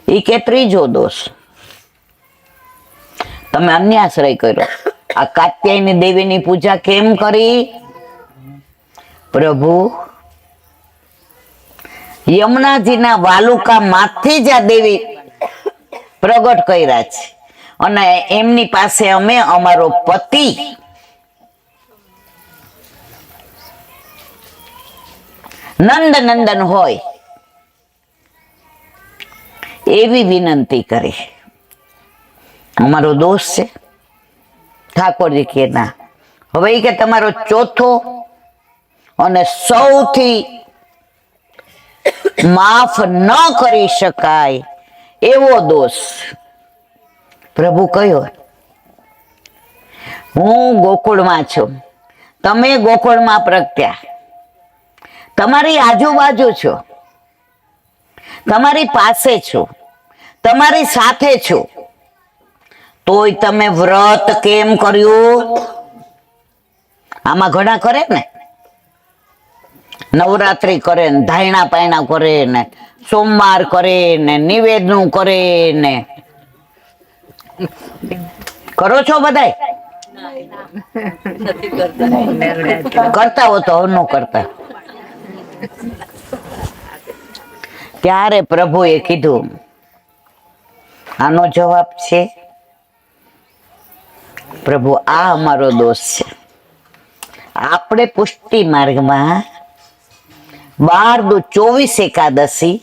એ કે ત્રીજો દોષ, તમે અન્યાશ્રય કર્યો. આ કાત્યાયની દેવીની પૂજા કેમ કરી? પ્રભુ યમુનાજીના વાલુકા માંથી જ આ દેવી પ્રગટ કર્યા છે, અને એમની પાસે અમે અમારો પતિ નંદનંદન હોય એવી વિનંતી કરી. અમારો દોષ છે? ઠાકોરજી કે ના, હવે ઈ કે તમારો ચોથો અને સૌથી માફ ન કરી શકાય એવો દોષ પ્રભુ કયો? હું ગોકુળમાં છું, તમે ગોકુળમાં પ્રગટ્યા, તમારી આજુબાજુ છો, તમારી પાસે છું, તમારી સાથે છું, તોય તમે વ્રત કેમ કર્યું? આમાં ઘણા કરે ને, નવરાત્રી કરે ને, ધાયણા પાયણા કરે ને, સોમવાર કરે ને, નિવેદનું કરે ને, કરો છો બધાય? કરતા હો તો ન કરતા. ત્યારે પ્રભુએ કીધું, આનો જવાબ છે પ્રભુ આ અમારો દોષ છે. આપણે પુષ્ટિ માર્ગમાં 12-24 એકાદશી,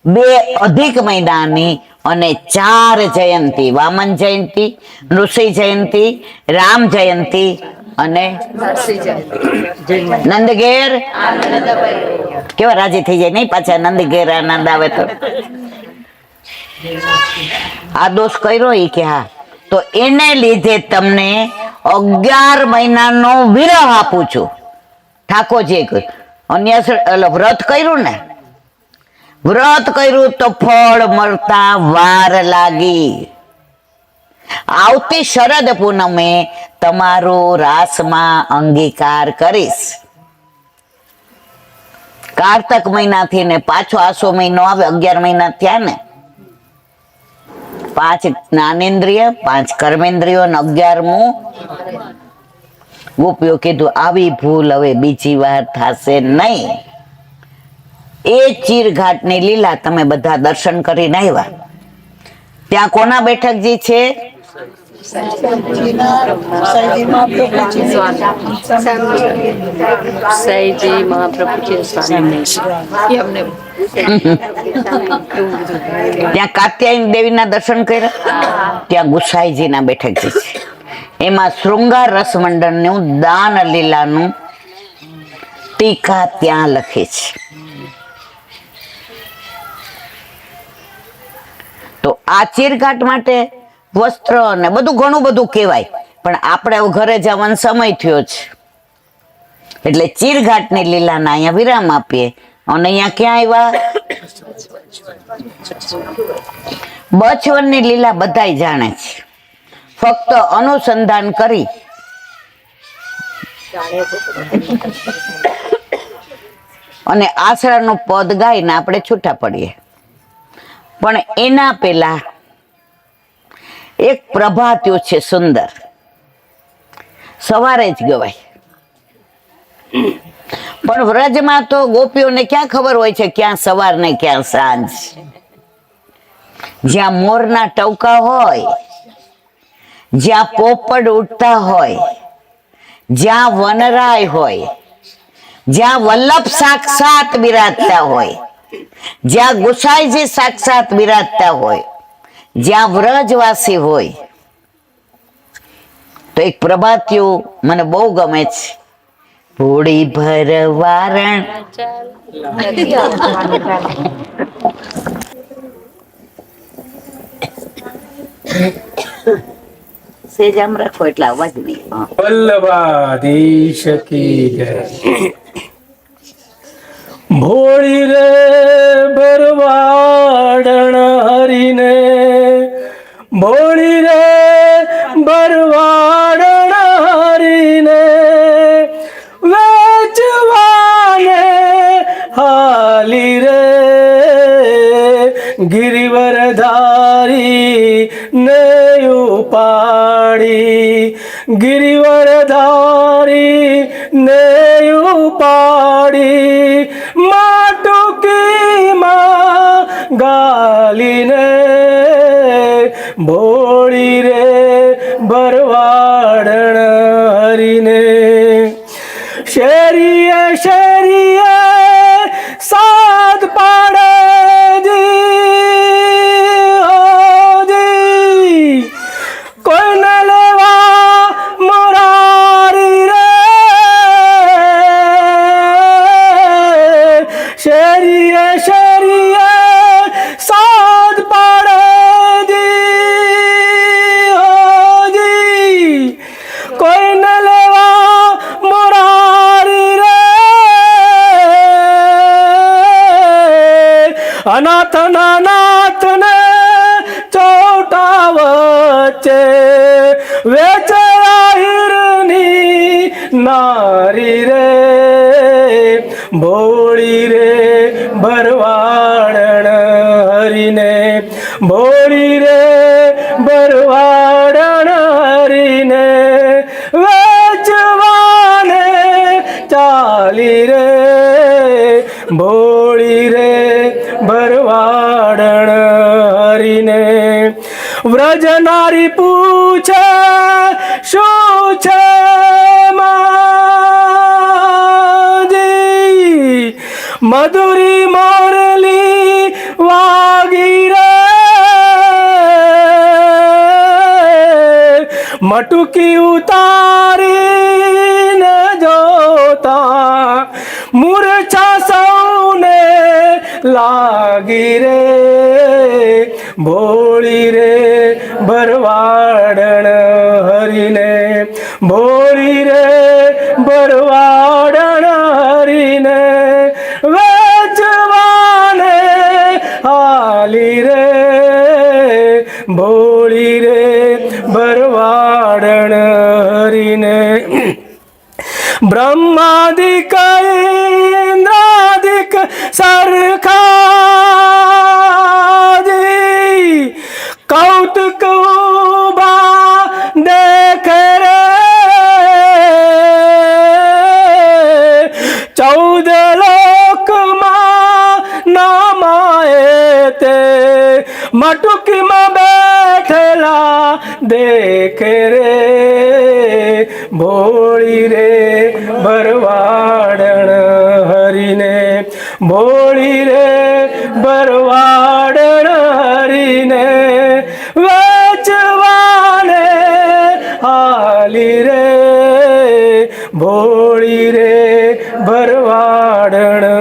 2 અધિક મહિનાની અને 4 જયંતી, વામન જયંતી, નૃસિંહ જયંતી, રામ જયંતી અને નંદઘેર. કેવા રાજી થઈ જાય નહીં પાછા નંદઘેર આનંદ આવે તો. આ દોષ કર્યો ઈ કે હા, તો એને લીધે તમને 11 મહિનાનો વિરહ આપું છું. ઠાકોરજીએ કહ્યું, અન્ય વ્રત કર્યું ને, વ્રત કર્યું તો ફળ મળતા વાર લાગી. આવતી શરદ પૂનમે તમારો રાસમાં અંગીકાર કરીશ. કારતક મહિનાથી ને પાછો આસો મહિનો આવે, 11 મહિના થયા ને. 5 જ્ઞાનેન્દ્રિય, 5 કર્મેન્દ્રિયો અને 11મું. ગોપીઓ કીધું આવી ભૂલ હવે બીજી વાર થશે નહીં. એ ચીરઘાટની લીલા તમે બધા દર્શન કરીને આવ્યા. ત્યાં કોના બેઠકજી છે? સૈજી મહાપ્રભુજી સ્વામી. ત્યાં કાત્યાયની દેવીના દર્શન કર્યા, ત્યાં ગુસાઈજીના બેઠકજી છે. એમાં શૃંગાર રસ મંડળનું દાન લીલાનું ટીકા ત્યાં લખે છે. તો આ ચીરઘાટ માટે વસ્ત્ર ને બધું ઘણું બધું કહેવાય, પણ આપણે ઘરે જવાનો સમય થયો છે એટલે ચીરઘાટની લીલાના અહીંયા વિરામ આપીએ. અને અહીંયા ક્યાં આવ્યા? બચવનની લીલા બધાય જાણે છે, ફક્ત અનુસંધાન કરી અને આસરાનું પદ ગાઈને આપણે છૂટા પડીએ. પણ એના પેલા એક પ્રભાત્યું છે સુંદર, સવારે જ ગવાય. પણ વ્રજમાં તો ગોપીઓને ક્યાં ખબર હોય છે ક્યાં સવાર ને ક્યાં સાંજ. જ્યાં મોરના ટવકા હોય, જ્યાં પોપડ ઉડતા હોય, જ્યાં વનરાય હોય, જ્યાં વલ્લભ સાક્ષાત બિરાજતા હોય, જ્યાં ગુસાઈજી સાક્ષાત બિરાજતા હોય, જ્યાં વ્રજવાસી હોય. તો એક પ્રભાતિયું મને બહુ ગમે છે. ભોળી ભર વારણ સેજ આમ રાખો એટલે અવાજ નહીં. વલ્લભાધીશ કી જય. ભોળી રે ભરવાડણ હરીને, ભોળી રે ભરવાડણ હરીને, વેચવાને હાલી રે ગિરિવરધારી ને ઉપાડી, ગિરિવરધારી ને ઉપાડી, માટુકીમાં ગાલીને, ભોળી રે ભરવાડણ હરીને. શેરીએ શેરીએ સાદ પાડે જી, કોઈને લેવા ભોળાનાથ ને ચોટા વચ્ચે વેચાયા હીરની નારી રે ભોળી રે ભરવાડણ હરીને ભોળી રે ભરવાડણ હરીને વેચવાને ચાલી રે ભોળી રે ભરવાડણ હરીને વ્રજ નારી પૂછે શું છે માજી મધુરી મોરલી વાગી રે મટુકી ઉતારીને જોતા મૂર્છા સૌને લાગી રે ભોળી રે ભરવાડણ હરીને ભોળી રે ભરવાડણ હરીને વેચવાને હાલી રે ભોળી રે ભરવાડણ હરીને બ્રહ્માદિક ઇન્દ્રાદિક સરખાજી કૌતુક ઉભા દેખે રે 14 લોકમાં નામાએ તે મટુકીમાં બેઠેલા દેખે રે ભોળી રે ભરવાડણ હરીને ભોળી રે ભરવાડણ હરીને વેચવાને હાલી રે ભોળી રે ભરવાડણ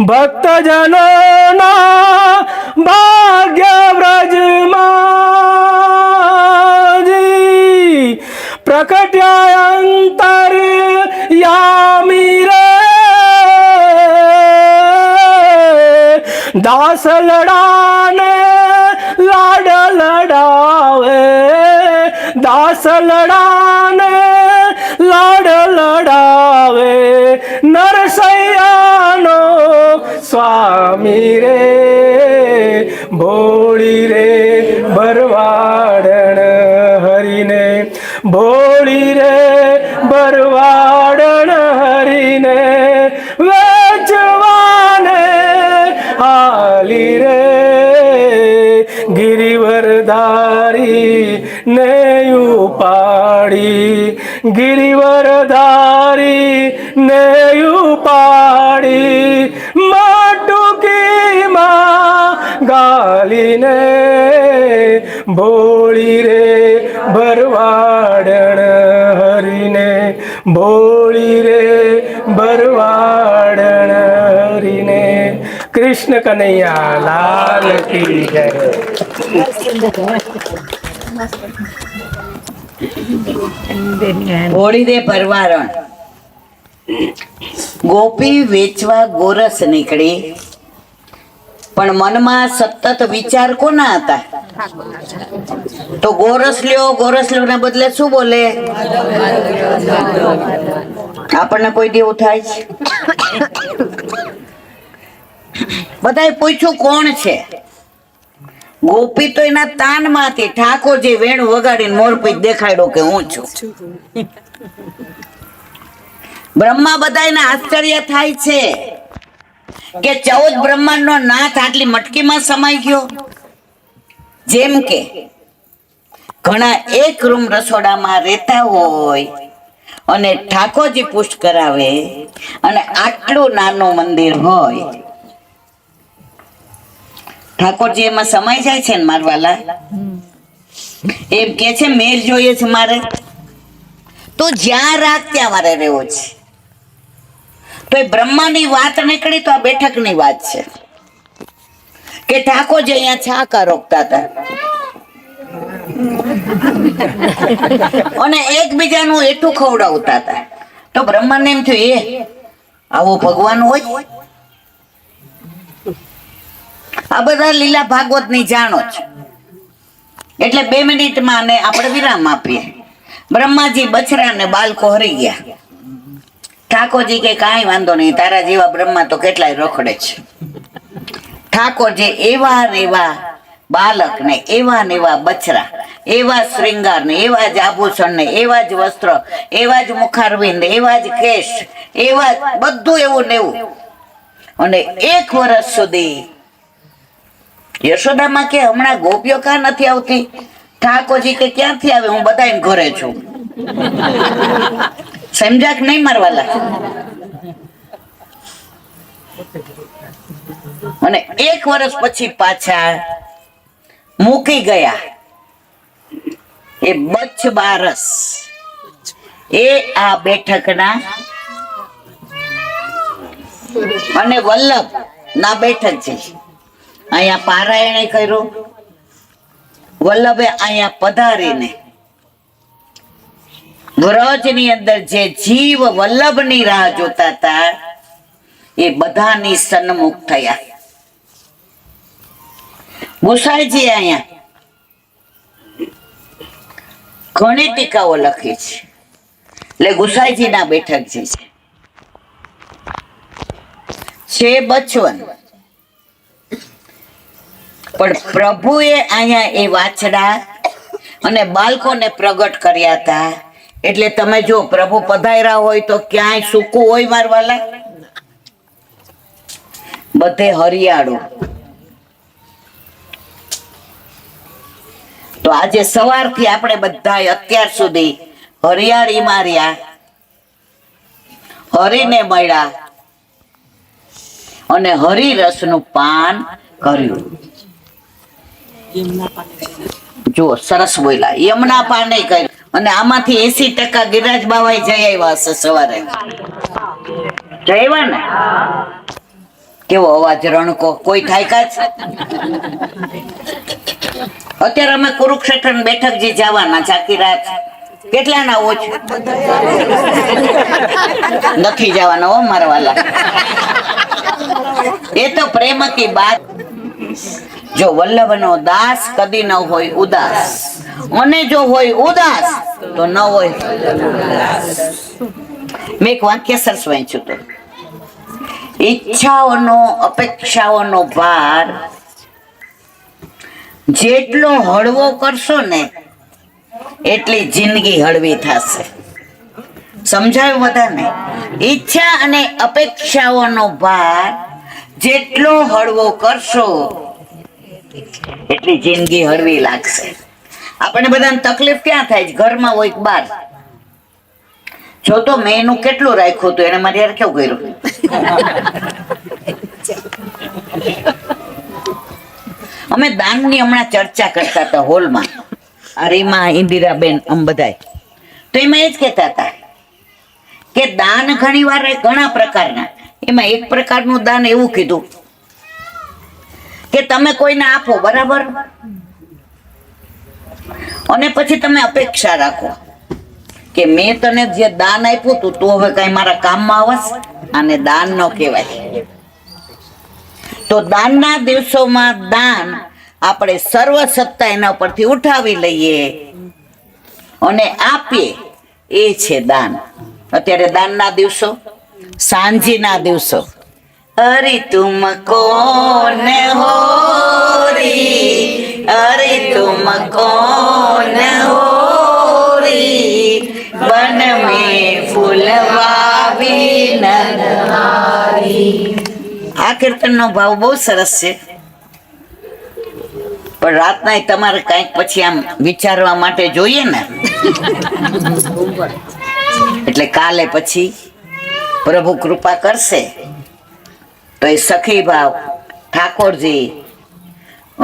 ભક્તજનોના ભાગ્ય વ્રજમાં પ્રકટ્યા અંતર યામી રે દાસ લડાને લાડ લડાવે દાસ લડાને લાડ લડાવે નરસૈયાનો સ્વામી રે ભોળી રે ભરવાડણ હરીને ભોળી રે ભરવાડણ હરીને વેચવાને હાલી રે ગિરિવરધારી ને ઉપાડી ગિરિવરધારી ને ઉપાડી માટુકીમાં ગાલીને ભોળી રે ભરવાડણ હરીને ભોળી રે ભરવાડણ હરીને કૃષ્ણ કનૈયા લાલ કી જય ભોળી રે ભરવાડણ ગોપી વેચવા ગોરસ નીકળી પણ મનમાં સતત વિચાર કોના હતા તો ગોરસ લ્યો ના બદલે શું બોલે આપણને કોઈ દેવું થાય છે બધાએ પૂછ્યું કોણ છે ગોપી તો એના તાનમાંથી ઠાકોરજી વેણ વગાડીને મોરપીંછ દેખાડ્યો કે હું છું બ્રહ્મા બધાને આશ્ચર્ય થાય છે કે 14 બ્રહ્માંડનો નાથ આટલી મટકીમાં સમાઈ ગયો જેમ કે ઘણા એક રૂમ રસોડામાં રહેતા હોય અને ઠાકોરજી પુષ્ટ કરાવે અને આટલું નાનું મંદિર હોય ઠાકોરજી એમાં સમાઈ જાય છે ને મારવાલા એમ કે છે મેર જોઈએ છે મારે તો જ્યાં રાખ ત્યાં મારે રહેવો છે તો એ બ્રહ્માની વાત નીકળી તો આ બેઠકની વાત છે કે ઠાકોરજી અહીંયા છાકા રોકતા હતા અને એકબીજાનું એઠું ખવડાવતા હતા તો બ્રહ્માને એમ થયું એ આવો ભગવાન હોય આ બધા લીલા ભાગવતની જાણો જ. એટલે 2 મિનિટમાં ને આપણે વિરામ આપીએ. બ્રહ્માજી બછરા ને બાળકો હરી ગયા. ઠાકોરજી કે કાંઈ વાંધો નહીં, તારા જેવા બ્રહ્મા તો કેટલાય રખડે છે. ઠાકોરજી એવા ને એવા બાલક ને એવા બછરા, એવા શ્રૃંગાર ને એવા જ આભૂષણ ને એવા જ વસ્ત્ર, એવા જ મુખારવિંદ, એવા જ કેશ, એવા બધું એવું ને એવું. અને 1 વર્ષ સુધી યશોદામાં કે હમણાં ગોપીઓ કાં નથી આવતી? ઠાકોરજી કે ક્યાંથી આવે, હું બધાને ઘરે છું. સમજા કે નહીં મારવાલા? અને 1 વર્ષ પછી પાછા મૂકી ગયા એ બચ્ચ બારસ, એ આ બેઠકના અને વલ્લભ ના બેઠક છે. અહીંયા પારાયણે કર્યું. વલ્લભે અહીંયા પધારીને વ્રજની અંદર જે જીવ વલ્લભની રાહ જોતા હતા એ બધાની સન્મુખ થયા. ગુસાઈજી અહીંયા ઘણી ટીકાઓ લખી છે. એટલે ગુસાઈજી ના બેઠક જે છે બચવન, પણ પ્રભુએ અહીંયા એ વાછડા અને બાળકોને પ્રગટ કર્યા હતા. એટલે તમે જો પ્રભુ પધાર્યા હોય તો ક્યાંય સૂકું હોય મારવાલા? બધે હરિયાળું. તો આજે સવારથી આપણે બધા અત્યાર સુધી હરિયાળીમાં રહ્યા, હરિને મળ્યા અને હરિરસનું પાન કર્યું. જો સરસ બોલ્યા, યમુના પાને કર્યું. અને આમાંથી 80% ગિરિરાજ બાવાએ જઈ આવ્યા હશે સવારે. જઈ આવ્યા ને? કેવો અવાજ રણકો, કોઈ થાય કાચ? અત્યારે અમે કુરુક્ષેત્ર બેઠકજી જવાના ચાકી રાત. કેટલાના ઓછ નથી જવાના હો મારા વાલા. એ તો પ્રેમ કી બાત. જો વલ્લભનો દાસ કદી ન હોય ઉદાસ, અને જો હોય ઉદાસ તો ન હોય. મેં એક વાક્ય સરસ વાંચ્યું હતું. ઈચ્છાઓનો, અપેક્ષાઓનો ભાર જેટલો હળવો કરશો ને એટલી જિંદગી હળવી થશે. સમજાયું બધાને? ઈચ્છા અને અપેક્ષાઓનો ભાર જેટલો હળવો કરશો એટલી જિંદગી હળવી લાગશે. આપણે બધાને તકલીફ ક્યાં થાય? ઘરમાં હોય કે બહાર. જો તો મેં એનું કેટલું રાખ્યું હતું, એને મારી યાર કેવું કર્યું. અમે દાનની હમણાં ચર્ચા કરતા હતા હોલમાં, રીમા, ઇન્દિરાબેન, આમ બધાય. તો એમાં એ જ કહેતા હતા કે દાન ઘણી વાર ઘણા પ્રકારના. એમાં એક પ્રકારનું દાન એવું કીધું કે તમે કોઈને આપો, બરાબર, અને પછી તમે અપેક્ષા રાખો કે મેં તને જે દાન આપ્યું તું, તું હવે કઈ મારા કામમાં આવસ. આને દાન ન કહેવાય. તો દાનના દિવસોમાં દાન આપણે સર્વ સત્તા એના પરથી ઉઠાવી લઈએ અને આપીએ, એ છે દાન. અત્યારે દાનના દિવસો, સાંજના દિવસો. અરે તુમ કોન હો રી, અરે તુમ કોન હો રી, બન મેં ફૂલવાવી નરહારી. આ કીર્તનનો ભાવ બહુ સરસ છે. પણ રાતના તમારે કંઈક પછી આમ વિચારવા માટે જોઈએ ને. એટલે કાલે પછી પ્રભુ કૃપા કરશે તો એ સખી ભાવ, ઠાકોરજી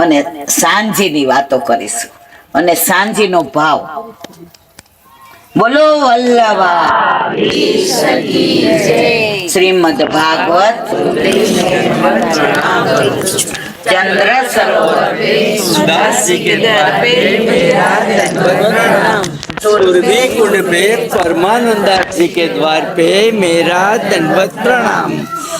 અને સાંજીની વાતો કરીશું. અને સાંજીનો ભાવ બોલો વલ્લભા. શ્રીમદ ભાગવત चंद्र सरोवर दास जी के द्वार पे मेरा दंडवत प्रणाम। सुरभि कुंड पे परमानंदास जी के द्वार पे मेरा दंडवत प्रणाम।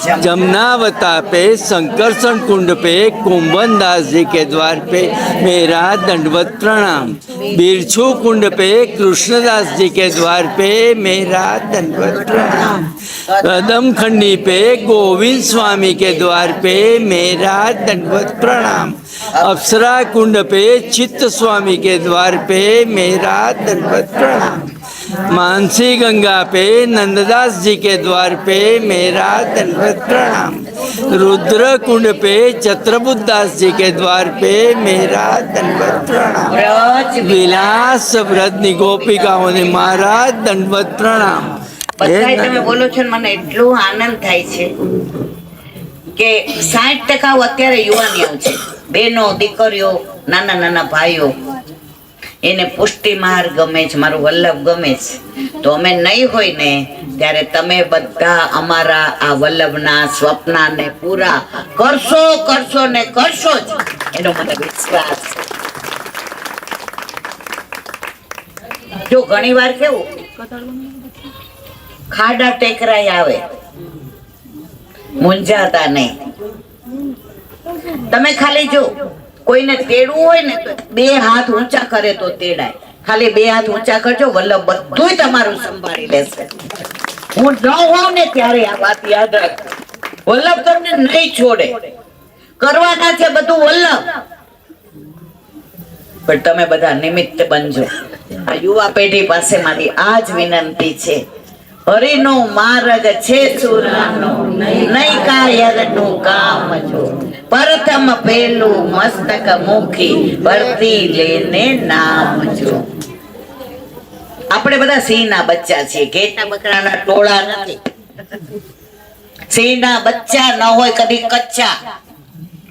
जमुनावता पे संकर्षण कुंड पे कुंभन दास जी के द्वार पे मेरा दंडवत प्रणाम। बिरछू कुंड पे कृष्णदास जी के द्वार पे मेरा दंडवत प्रणाम। कदम खंडी पे गोविंद स्वामी के द्वार पे मेरा दंडवत प्रणाम। अप्सरा कुंड पे चित्त स्वामी के द्वार पे मेरा दंडवत प्रणाम। मानसी गंगा पे नंददास जी के द्वार पे मेरा दंडवत प्रणाम। रुद्र कुंड पे छत्रबुद्ध दास जी के द्वार पे मेरा दंडवत प्रणाम। विलास व्रतनी गोपिकाओं ने मारा दंडवत प्रणाम। બધાય તમે બોલો છો ને મને એટલો આનંદ થાય છે કે 60% અત્યારે યુવાનીઓ છે, બહેનો, દીકરીઓ, નાના નાના ભાઈઓ, એને પુષ્ટિમાર ગમે છે, મારું વલ્લભ ગમે છે. તો અમે નહીં હોય ને ત્યારે તમે બધા અમારા આ વલ્લભના સ્વપ્નને પૂરા કરશો કરશો ને કરશો જ, એનો મને વિશ્વાસ છે. જો ઘણી વાર કેવું ખાડા ટેકરાઈ આવે, મૂંઝાતા નહીં. તમે ખાલી જો કોઈને તેડવું હોય ને તો 2 હાથ ઊંચા કરે તો તેડાય. ખાલી 2 હાથ ઊંચા કરજો, વલ્લભ બધુંય તમારું સંભાળી લેશે. હું ન હોઉં ને ત્યારે આ વાત યાદ રાખ, વલ્લભ તમને નહીં છોડે. કરવાના છે બધું વલ્લભ, પણ તમે બધા નિમિત્ત બનજો. આ યુવા પેઢી પાસે મારી આ જ વિનંતી છે. હરિનો માર્ગ છે સુરાનો, નહીં કાયરનું કામ જો. પ્રથમ પેલું મસ્તક મુખી, વર્તી લેને નામ જો. આપણે બધા સિંહના બચ્ચા છીએ, ઘેટા બકરાના ટોળા નથી. સિંહના બચ્ચા ન હોય કદી કચ્ચા,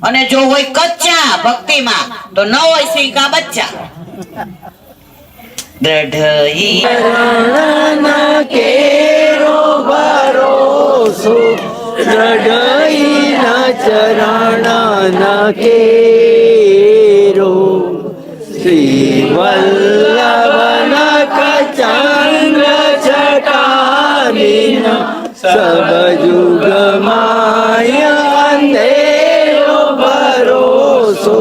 અને જો હોય કચ્ચા ભક્તિમાં તો ન હોય સિંહ કા બચ્ચા. દ્રઢઈ केरो भरोसो दृढ़ई न चरण न केरो। श्री वल्लभ चंद्र जटालीन सब जुग माया अंधेरो भरोसो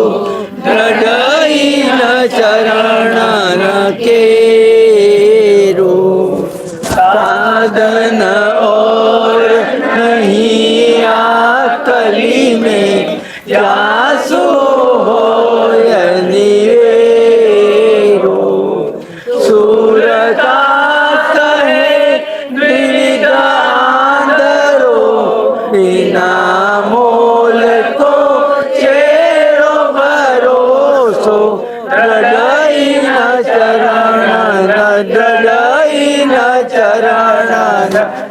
दृढ़ई न चरण न केरो। साधन और नहीं आकली में जासो हो निवेरो। सूरता कहे द्विविधांधरो, बिना मोल को चेरो भरोसो दृढ़ई न चरण दृढ़ई न चरण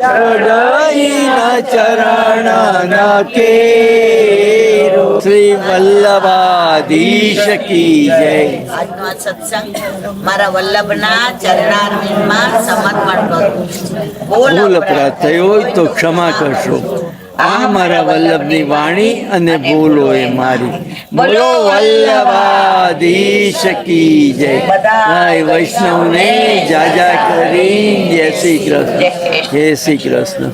दृढ़ई न चरण न केरो। श्री वल्लभाधीश की जय। આજનો આ સત્સંગ મારા વલ્લભના ચરણારવિંદમાં સમર્પણ કરું છું. ભૂલ અપરાધ થયો હોય તો ક્ષમા કરશો. આ મારા વલ્લભની વાણી અને ભૂલો એ મારી. બોલો વલ્લભાધીશ કી જય. ભાઈ વૈષ્ણવને જાજા કરી જય શ્રી કૃષ્ણ, જય શ્રી કૃષ્ણ.